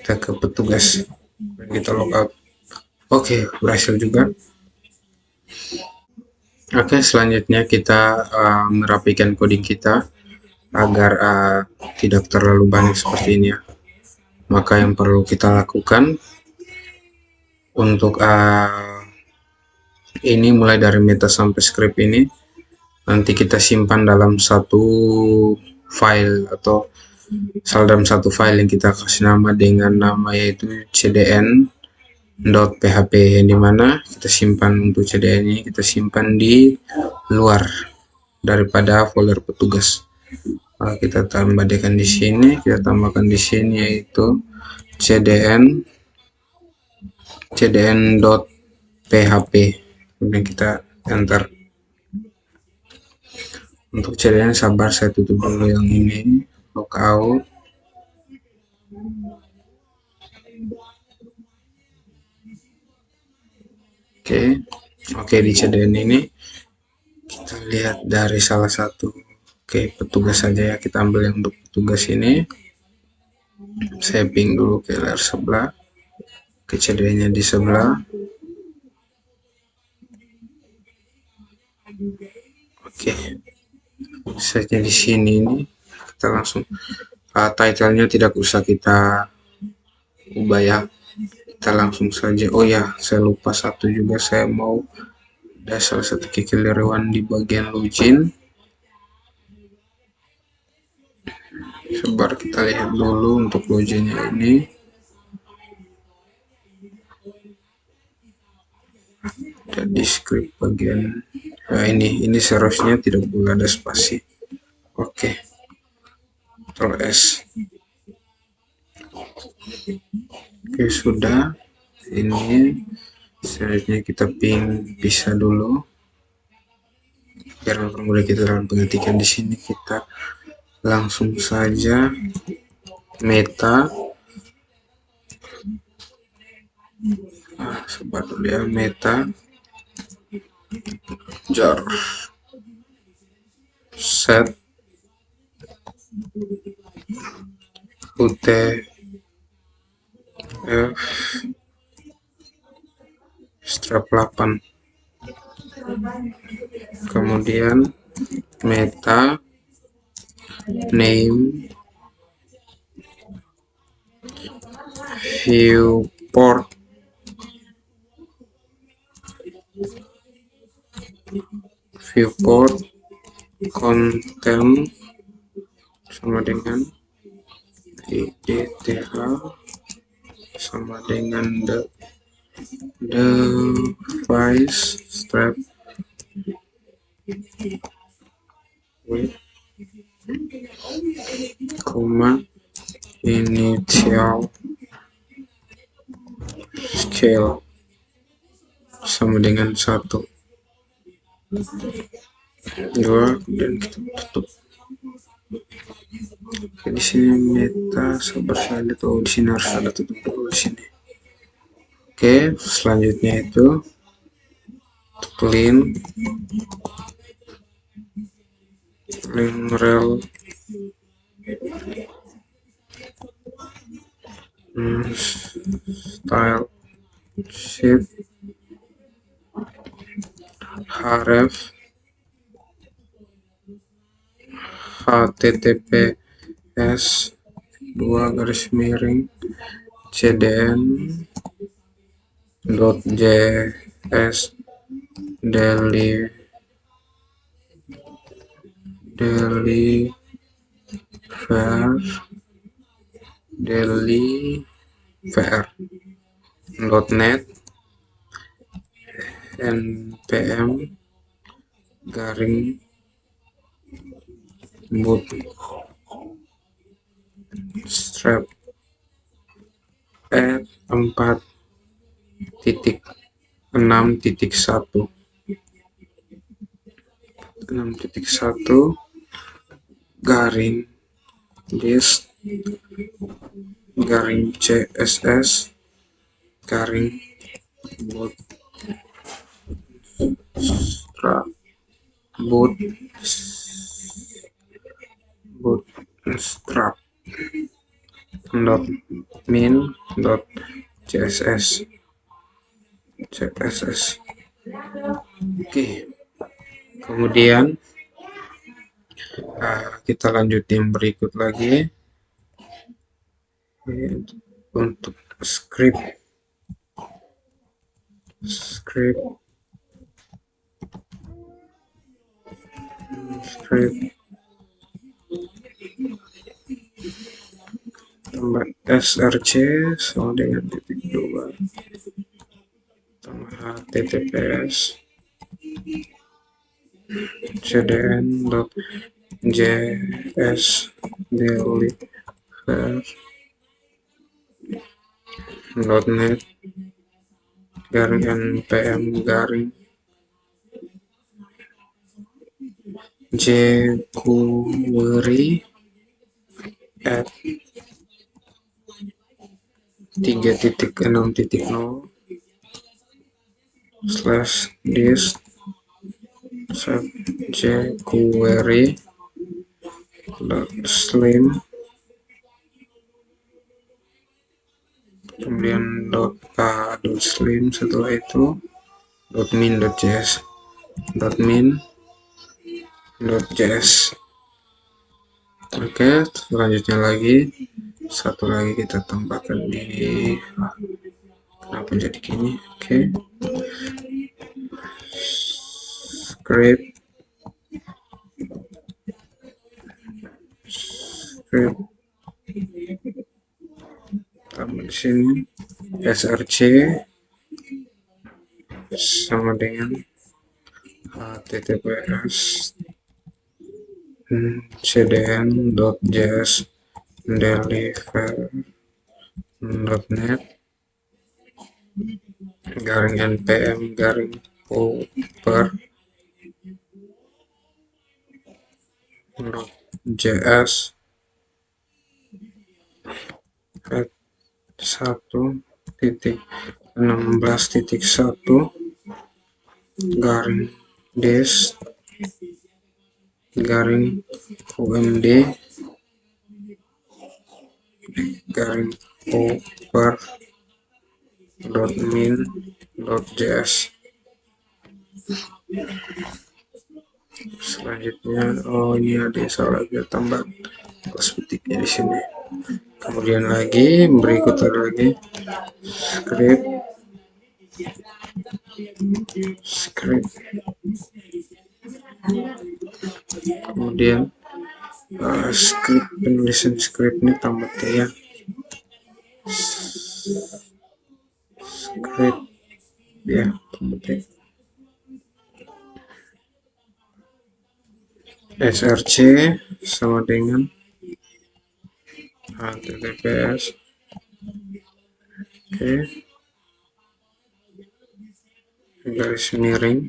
Kita ke petugas, kita logout. Oke, berhasil juga. Oke, selanjutnya kita merapikan coding kita agar tidak terlalu banyak seperti ini ya. Maka yang perlu kita lakukan untuk ini, mulai dari meta sampai script ini nanti kita simpan dalam satu file, atau dalam satu file yang kita kasih nama dengan nama yaitu cdn.php, yang dimana kita simpan untuk cdn ini kita simpan di luar daripada folder petugas. Kita tambahkan di sini, kita tambahkan di sini yaitu cdn.php, kemudian kita enter. Untuk cdn, sabar, saya tutup dulu yang ini, logout. Oke, di cdn ini Kita lihat dari salah satu. Oke, petugas saja ya, kita ambil yang untuk petugas ini. Saya ping dulu ke layar sebelah, ke CD-nya di sebelah. Oke, saja di sini ini kita langsung title-nya tidak usah kita ubah ya, kita langsung saja. Oh ya, saya lupa satu juga, saya mau ada salah satu kekeliruan di bagian login. Sebar kita lihat dulu untuk loginnya ini. Jadi script bagian ini seharusnya tidak boleh ada spasi. Oke, Ctrl S. Oke, sudah. Ini seharusnya kita pisah dulu biar mempermudah kita dalam pengetikan. Di sini kita langsung saja meta. Sebar dulu ya, meta jar set utf strap 8. Kemudian meta name viewport content sama dengan idth sama dengan device strap with koma initial scale sama dengan 1, 2, dan kita tutup. Oke, di sini meta sabar saja tuh, di sini harus ada tutup dulu di sini. Oke, selanjutnya itu clean rel style sheet href https cdn .js deliver .net npm garing bootstrap 4.6.1 garing dist garing css garing bootstrap bootstrap min css. Oke, kemudian kita lanjut yang berikut lagi. Untuk script tambah src sama dengan titik 2 tambah https cdn.js deliver .net garing npm garing jQuery at 3.6.0 /dist save jQuery slim, kemudian .slim, setelah itu .min.js, .min.js. Oke, selanjutnya lagi satu lagi kita tambahkan di kenapa jadi gini. Oke, script tambah di sini src sama dengan https cdn.js deliver.net garing npm garing power.js at 1.16.1 garing des garing umd garing power.min.js. Selanjutnya, ini ada salah, biar tambah plus petiknya di sini. Kemudian lagi berikutnya lagi script, kemudian script, penulisan script ini tambah ya, script ya, tambah src sama dengan https. Oke, garis miring,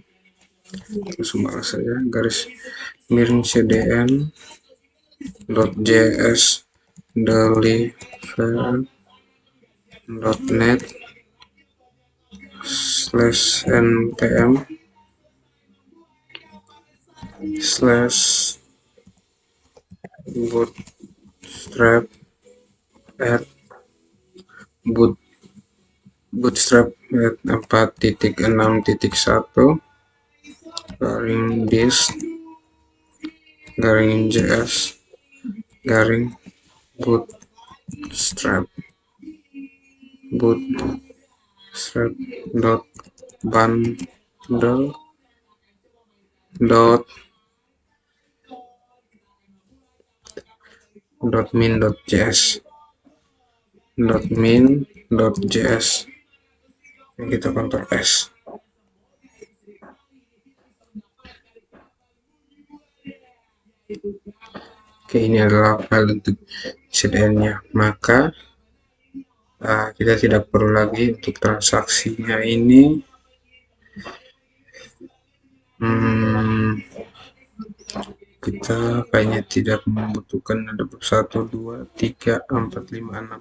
langsung balas saja, garis miring cdn.js deliver.net /npm /bootstrap at bootstrap at 4.6.1 garing dis garing js garing bootstrap dot bundle min.js kita Ctrl S. Oke, ini adalah file untuk CDN-nya. Maka kita tidak perlu lagi untuk transaksinya ini. Kita kayaknya tidak membutuhkan ada 1, 2, 3, 4, 5, 6.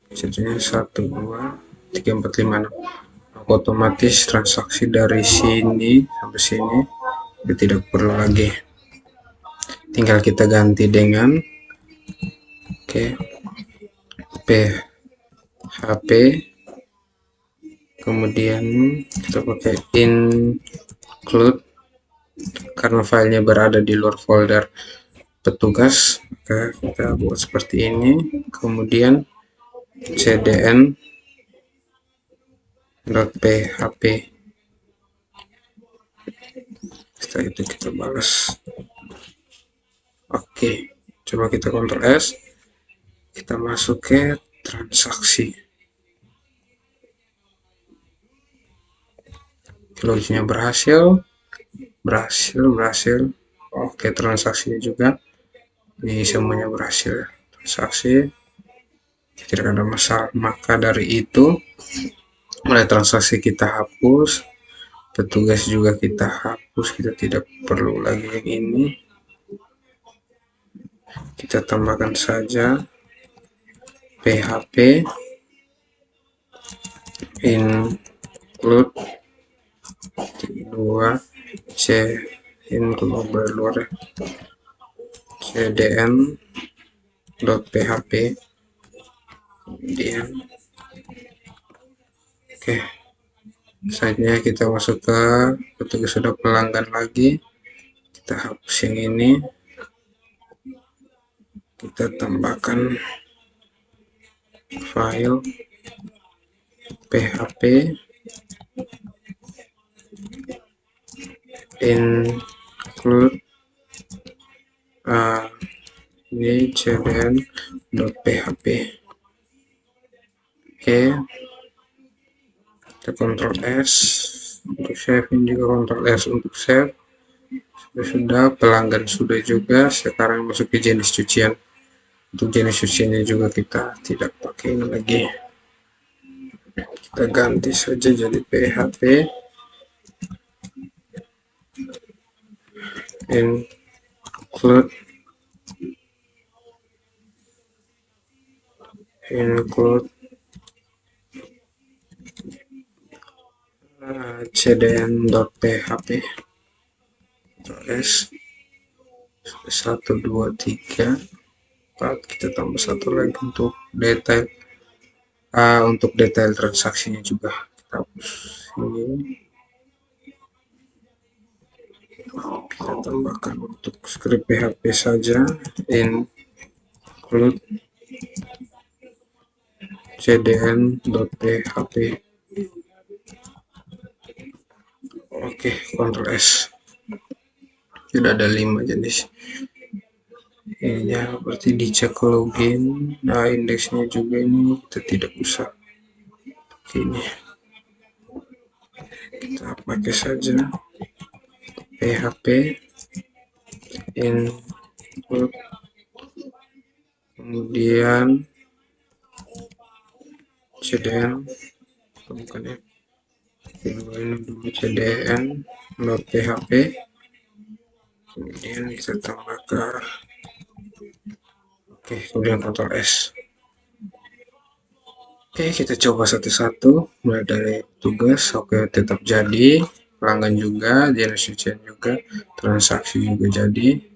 Jadinya 1, 2, 3, 4, 5, 6. Otomatis transaksi dari sini sampai sini kita tidak perlu lagi. Tinggal kita ganti dengan php, kemudian kita pakai include karena filenya berada di luar folder petugas, maka kita buat seperti ini. Kemudian cdn.php, setelah itu kita balas. Oke, coba kita Ctrl S, kita masuk ke transaksi. Loginnya berhasil. Oke, transaksinya juga ini semuanya berhasil. Transaksi tidak ada masalah. Maka dari itu mulai transaksi kita hapus, petugas juga kita hapus, kita tidak perlu lagi yang ini. Kita tambahkan saja php include 2 ini global luar ya, cdn.php, kemudian oke, saatnya kita masuk ke ketika sudah pelanggan lagi, kita hapus yang ini, kita tambahkan file php include ini cdn.php. Oke, kita Ctrl S untuk save, ini juga Ctrl S untuk save. Sudah, pelanggan sudah juga. Sekarang masuk ke jenis cucian. Untuk jenis cuciannya juga kita tidak pakai ini lagi, kita ganti saja jadi php include cdn.php. S 1 2 3 4, kita tambah satu lagi untuk detail, untuk detail transaksinya juga kita hapus ini, kita tambahkan untuk script PHP saja include cdn.php. Oke, Ctrl S. Tidak ada 5 jenis. Ini ya, berarti dicek login. Nah, indeksnya juga ini kita tidak usah ini, kita pakai saja php include, kemudian cdn, bukan ya, ini dulu cdn.php, kemudian kita tambahkan oke, kemudian Ctrl S. Oke, kita coba satu-satu mulai dari tugas. Oke, tetap jadi, pelanggan juga, jenis cucian juga, transaksi juga jadi.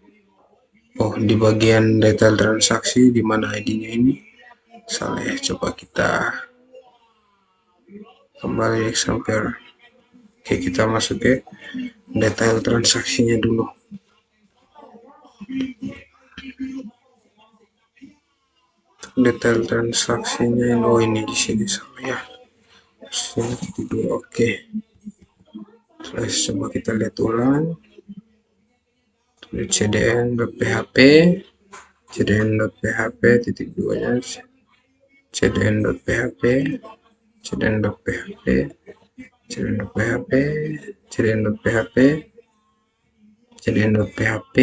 Oh, di bagian detail transaksi di mana ID-nya ini salah ya, coba kita kembali example. Oke, kita masuk ke detail transaksinya dulu. Detail transaksinya, oh ini di sini salah ya, sini dulu. Oke, terus coba kita lihat ulang. cdn.php, cdn.php titik duanya, cdn.php, cdn.php, cdn.php, cdn.php, cdn.php,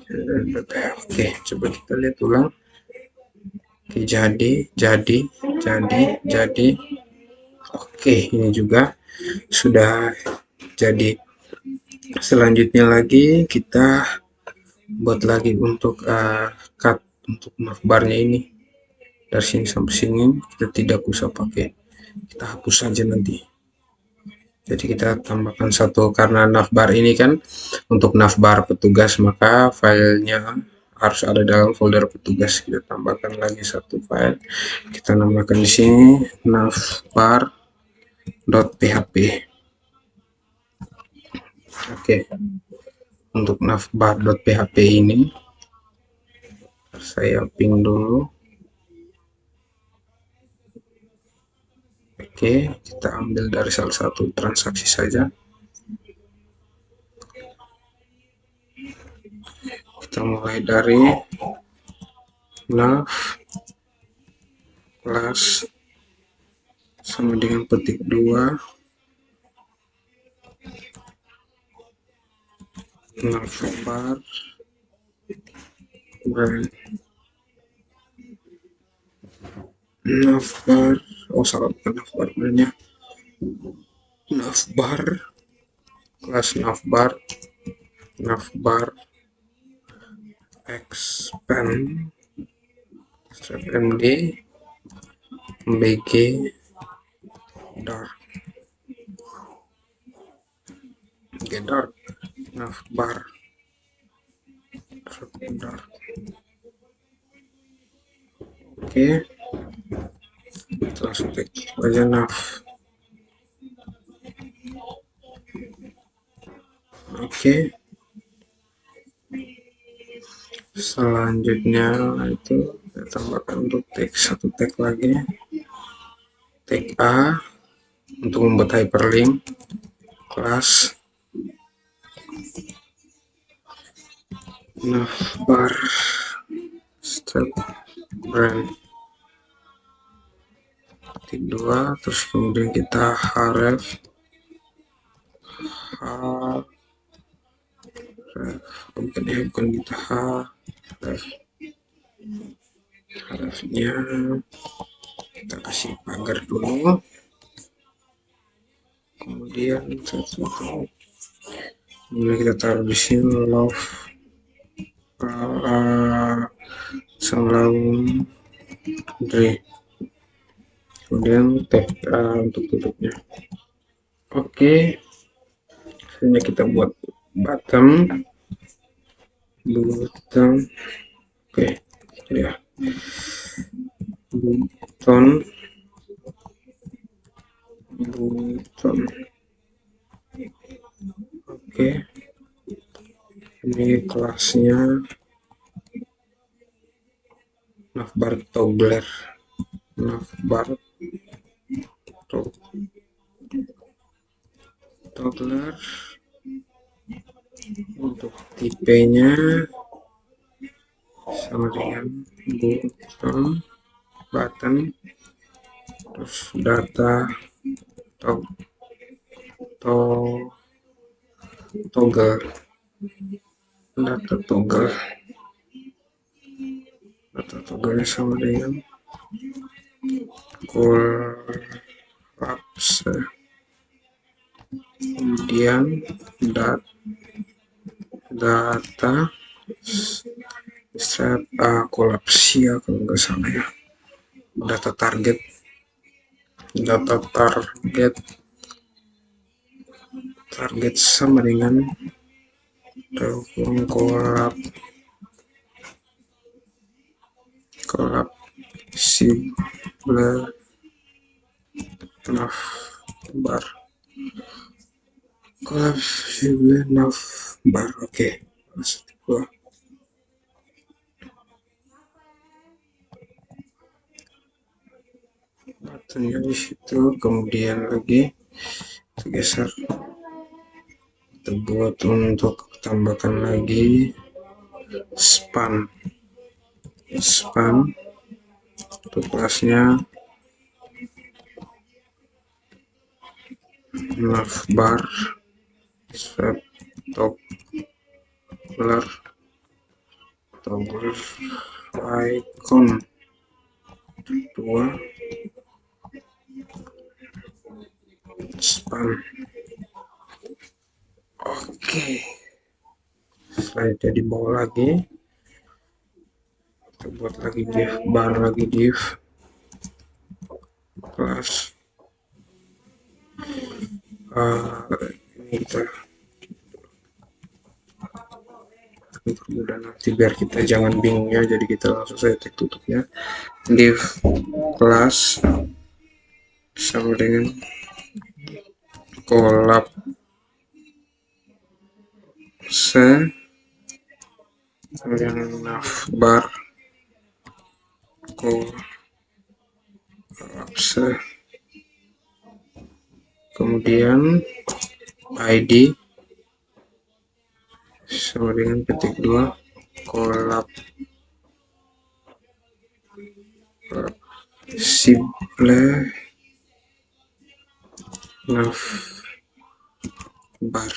cdn.php. Oke, coba kita lihat ulang. Oke, jadi. Oke, ini juga sudah jadi. Selanjutnya lagi kita buat lagi untuk cut untuk navbarnya ini, dari sini sampai sini kita tidak usah pakai, kita hapus saja nanti. Jadi kita tambahkan satu, karena navbar ini kan untuk navbar petugas, maka filenya harus ada dalam folder petugas. Kita tambahkan lagi satu file, kita namakan di sini navbar.php. Oke, untuk navbar.php ini saya ping dulu. Oke, kita ambil dari salah satu transaksi saja. Kita mulai dari nav plus sama dengan petik 2 navbar oh salah, bukan navbar benernya, navbar kelas navbar expand md bg dark. Oke, dark navbar dark. Oke, kita langsung klik aja nav. Oke, selanjutnya itu kita tambahkan untuk teks satu tag lagi, tag A untuk membuat hyperlink kelas navbar step brand titik 2, terus kemudian kita href bukan kita hrefnya kita kasih pagar dulu, kemudian kita taruh di sini love salam Andre, kemudian tag untuk tutupnya. Oke, selanjutnya kita buat bottom. Oke ya, button oke, ini kelasnya navbar toggler untuk tipenya sama dengan button, terus data toggle sama dengan collapse, kemudian data set collapse ya kalau nggak salah ya, data target sama dengan collapsible navbar. Oke, buttonnya di situ, kemudian lagi kita geser, kita buat untuk tambahkan lagi span untuk kelasnya navbar set toggler icon 2 span. Oke, selanjutnya di bawah lagi kita buat lagi div bar, lagi div kelas ini kita permudah nanti biar kita jangan bingung ya, jadi kita langsung saja tag tutupnya div kelas sama dengan collapse kemudian navbar collapse, kemudian id sama dengan petik 2 collapsible navbar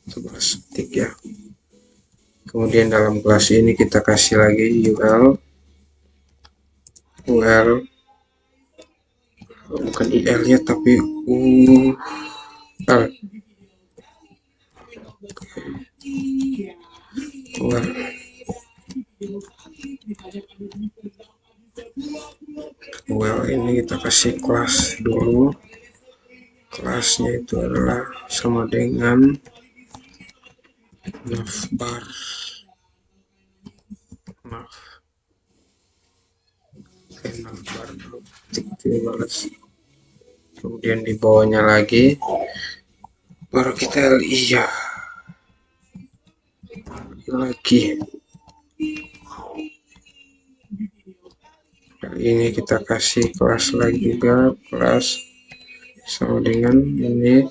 sebelas titik ya. Kemudian dalam kelas ini kita kasih lagi UL bukan IL ya, tapi UL ini kita kasih kelas dulu, kelasnya itu adalah sama dengan navbar navbar balas. Kemudian di bawahnya lagi baru kita lihat lagi. Kali ini kita kasih kelas lagi juga, kelas sama dengan ini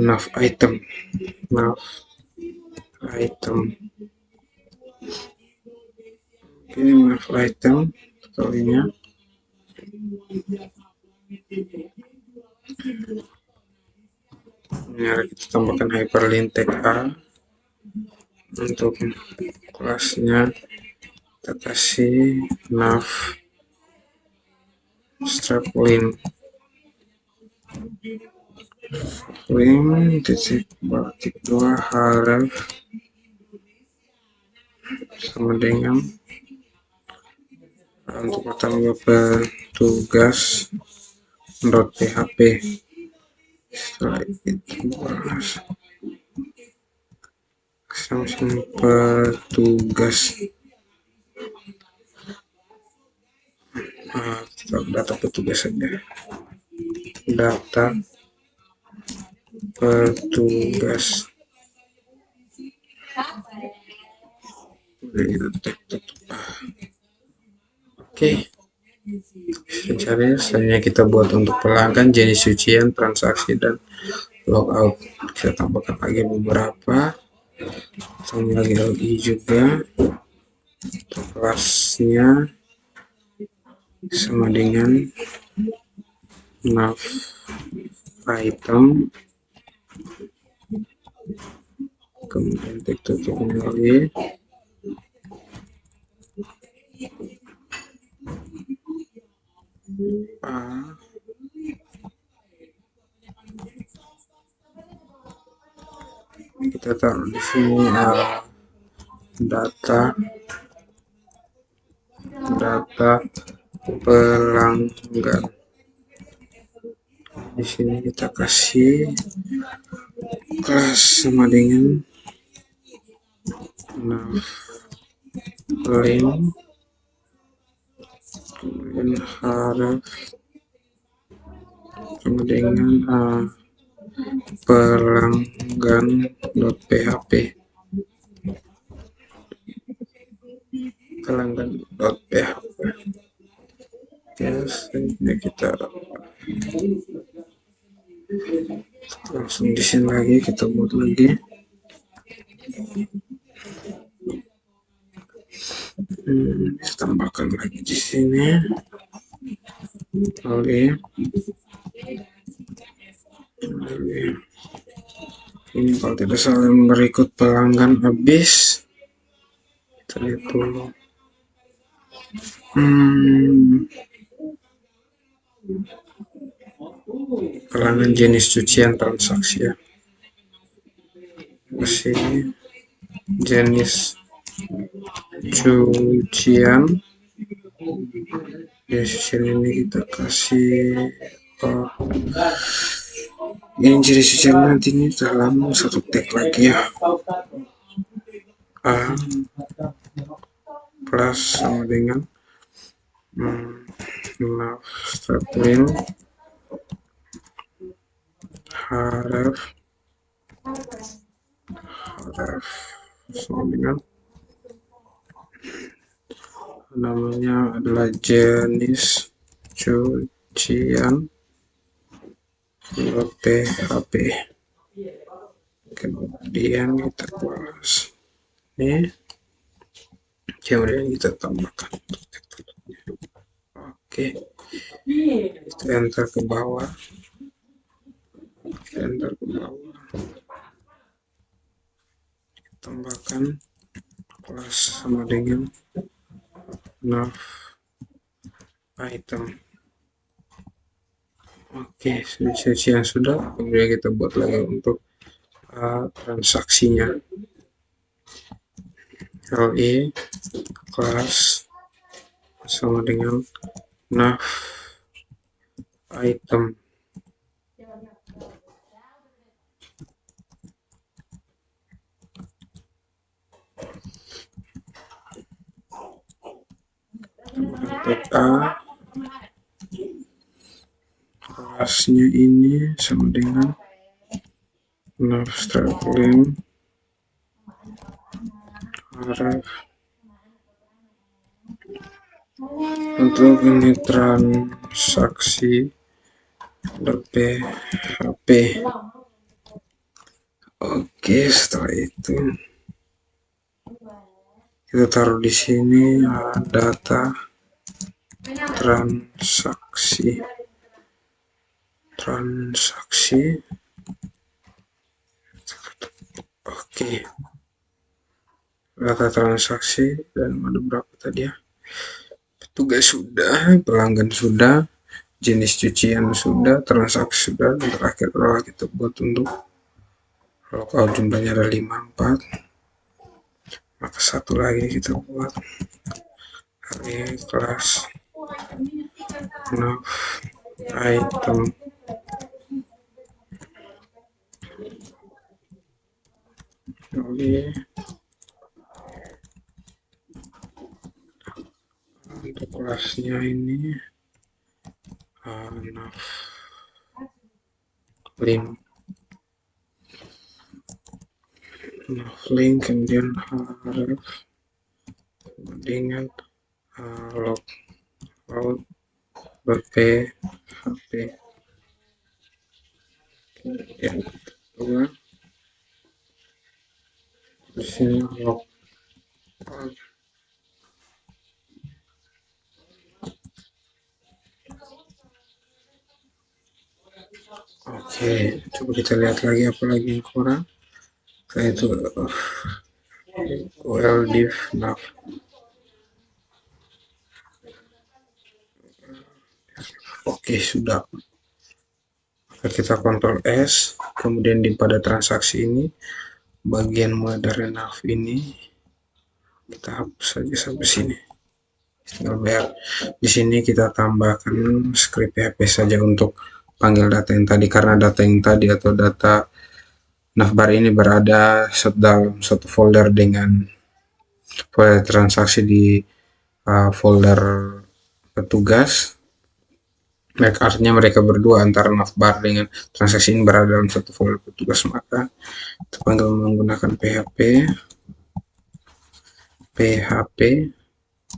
nav item. Ini nav item kalinya. Ini kita tambahkan hyperlink tag A. Untuk kelasnya kita kasih nav strapline titik batik 2 href sama dengan untuk tambah petugas .php. Setelah itu balas langsung petugas data petugas saja, data petugas. Oke, selanjutnya kita buat untuk pelanggan jenis cucian, transaksi, dan logout. Kita tambahkan lagi beberapa, tambah lagi LI juga. Untuk kelasnya sama dengan nav item, kemudian tag tutup lagi. Kita taruh di sini data pelanggan. Di sini kita kasih kelas sama dengan nav link, kemudian href sama dengan pelanggan.php. Selanjutnya kita langsung di sini lagi kita buat lagi. Kita tambahkan lagi di sini. Oke. Ini kalau tidak salah berikut pelanggan habis. Kita lihat dulu. Pelanggan jenis cucian transaksi ya. Sini jenis cucian. Jenis cucian ini kita kasih ini jenis cucian nanti ini dalam satu tag lagi ya. A plus sama dengan nav strapline href sama dengan namanya adalah jenis cucian .php. Kemudian kita balas ini, kemudian kita tambahkan. Oke, kita enter ke bawah, tambahkan kelas sama dengan nav item. Oke, yang sudah, kemudian kita buat lagi untuk transaksinya. LE kelas sama dengan nav item. Tag A, kelasnya ini sama dengan nav start link araf. Untuk ini transaksi .php. Oke, setelah itu kita taruh di sini data transaksi oke, data transaksi dan ada berapa tadi ya, petugas sudah, pelanggan sudah, jenis cucian sudah, transaksi sudah, dan terakhir adalah kita buat untuk kalau jumlahnya ada 54, maka satu lagi kita buat hari kelas nav item. Oke, untuk kelasnya ini nav link kemudian harap dengan logout .php ya, kedua di sini logout. Oke, coba kita lihat lagi apa lagi yang kurang. Kayak itu div nav. Oke, sudah. Maka kita Ctrl S, kemudian di pada transaksi ini bagian mulai dari nav ini kita hapus saja sampai sini. Di sini kita tambahkan script PHP saja untuk panggil data yang tadi, karena data yang tadi atau data navbar ini berada dalam satu folder dengan folder transaksi di folder petugas. Artinya mereka berdua antara navbar dengan transaksi ini berada dalam satu folder petugas, maka kita panggil menggunakan php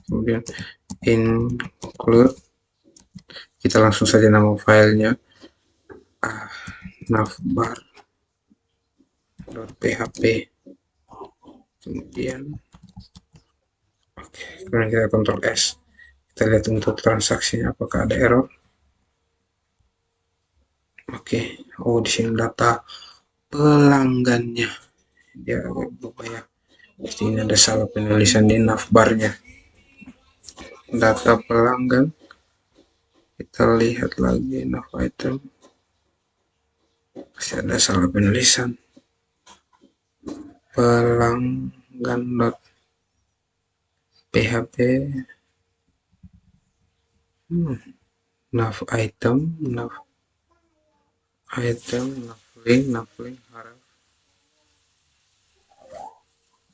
kemudian include, kita langsung saja nama filenya navbar.php, kemudian kita Ctrl S, kita lihat untuk transaksinya apakah ada error. Oke, oh di sini data pelanggannya dia agak berubah ya, pasti ini ada salah penulisan di navbarnya. Data pelanggan, kita lihat lagi nav item, masih ada salah penulisan, pelanggan.php nav item navlink harap.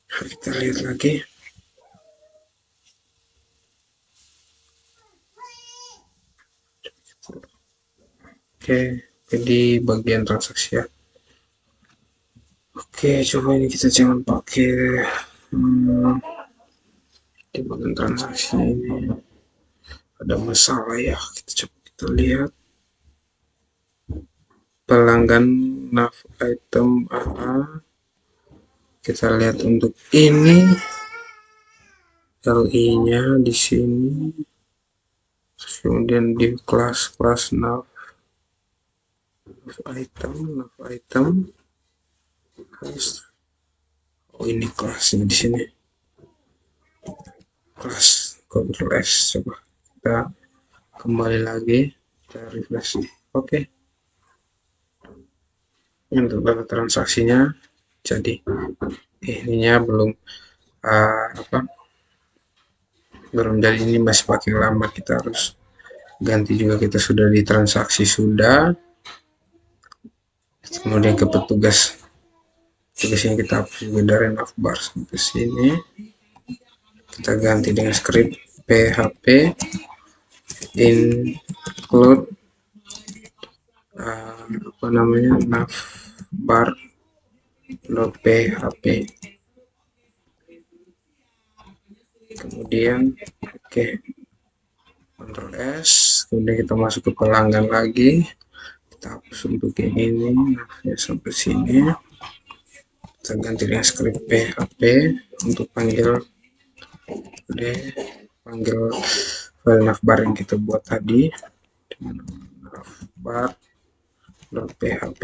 Kita lihat lagi. Oke, di bagian transaksi ya. Oke, coba ini kita jangan pakai di bagian transaksi ini ada masalah ya. Kita lihat pelanggan nav item AA. Kita lihat untuk ini LI-nya di sini. Kemudian di kelas nav item. Oh, ini kelasnya di sini. Kelas Ctrl S, coba kita kembali lagi, kita refresh. Oke. Untuk data transaksinya jadi ininya belum belum jadi, ini masih pakai lama, kita harus ganti juga. Kita sudah di transaksi sudah, kemudian ke petugas ini kita hapus juga dari navbar sampai sini, kita ganti dengan script .php include apa namanya navbar.php. Kemudian oke, Ctrl S, kemudian kita masuk ke pelanggan lagi, kita hapus untuk yang ini, navnya sampai sini, kita ganti dengan script php untuk panggil file navbar yang kita buat tadi, navbar.php.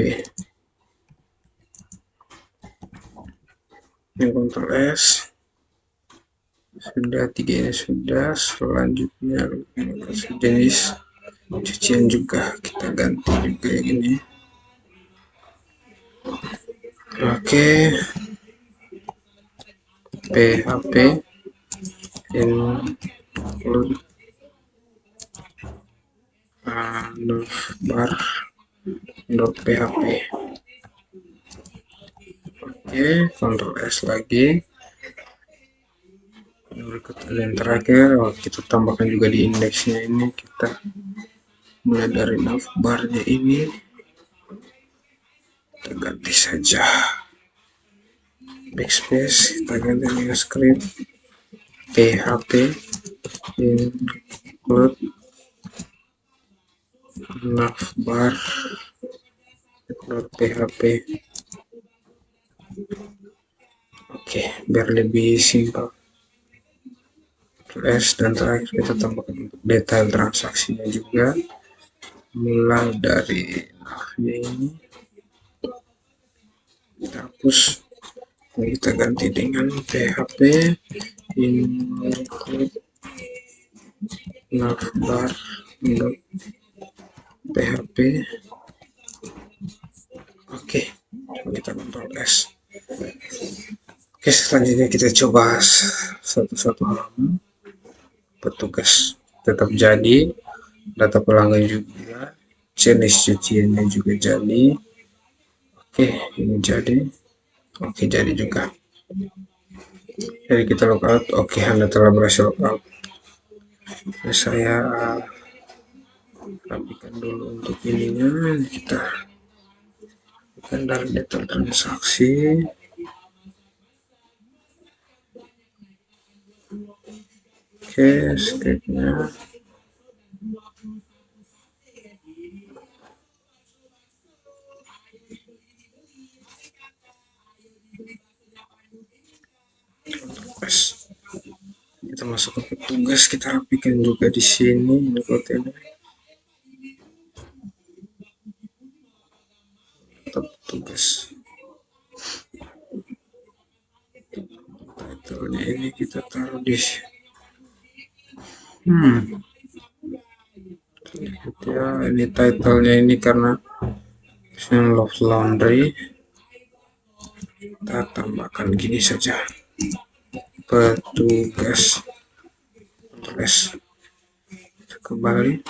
Yang Ctrl S, sudah, tiga ini sudah. Selanjutnya jenis cucian juga kita ganti juga yang ini. Oke, php include navbar.php. Oke, Ctrl S lagi. Berikutnya yang terakhir, kita tambahkan juga di indeksnya ini, kita mulai dari navbarnya ini, kita ganti saja backspace, kita ganti dengan script php include navbar.php. Oke, biar lebih simpel. Dan terakhir kita tambahkan untuk detail transaksinya juga, mulai dari navnya ini kita hapus, kita ganti dengan php include navbar.php. Oke, kita Ctrl S. Oke, selanjutnya kita coba satu-satu halaman. Petugas tetap jadi, data pelanggan juga, jenis cuciannya juga jadi. Oke, ini jadi. Oke, jadi juga. Jadi kita logout. Oke, Anda telah berhasil logout. Saya rapikan dulu untuk ininya. Kita rapikan dari detail transaksi. Oke, scriptnya. Kita masuk ke petugas, kita rapikan juga di sini inputnya. Petugas. Title-nya ini kita taruh di ya, ini title-nya ini karena Love Laundry, kita tambahkan gini saja, petugas. Terus kembali,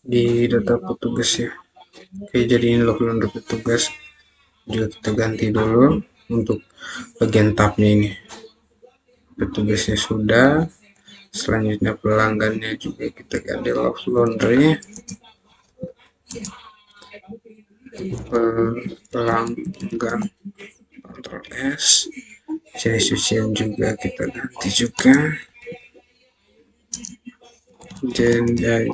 di data petugas ya. Oke, jadi ini Love Laundry petugas juga kita ganti dulu. Untuk bagian tabnya ini petugasnya sudah, selanjutnya pelanggannya juga kita ganti Love Laundry. Pelanggan Ctrl S, jenis cucian juga kita ganti juga, jenis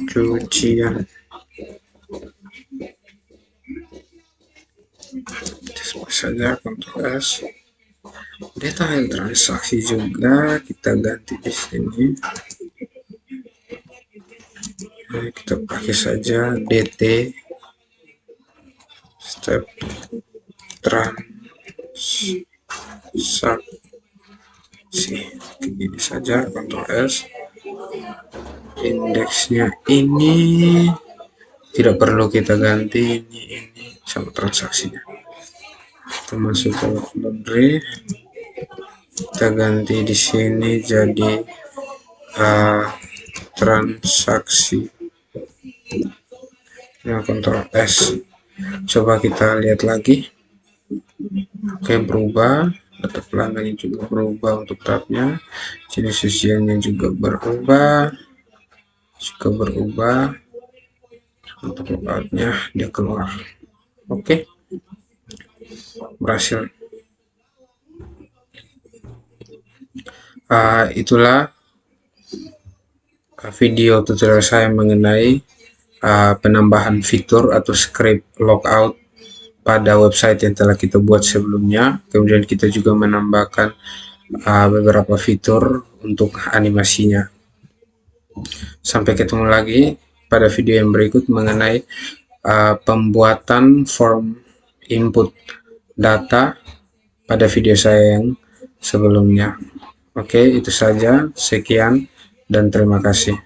cucian. Saja Ctrl S. Detail transaksi juga kita ganti di sini. Nah, kita pakai saja DT step transaksi. Begini saja, Ctrl S. Indeksnya ini tidak perlu kita ganti, ini sama transaksinya. Kita masuk ke laundry, kita ganti di sini jadi transaksi. Nah, Ctrl S. Coba kita lihat lagi. Oke, berubah. Data pelanggannya juga berubah untuk tabnya. Jenis usianya juga berubah. Untuk logoutnya dia keluar. Oke, berhasil. Itulah video tutorial saya mengenai penambahan fitur atau script logout pada website yang telah kita buat sebelumnya. Kemudian kita juga menambahkan beberapa fitur untuk animasinya. Sampai ketemu lagi pada video yang berikut mengenai pembuatan form input data pada video saya yang sebelumnya. Oke, itu saja. Sekian dan terima kasih.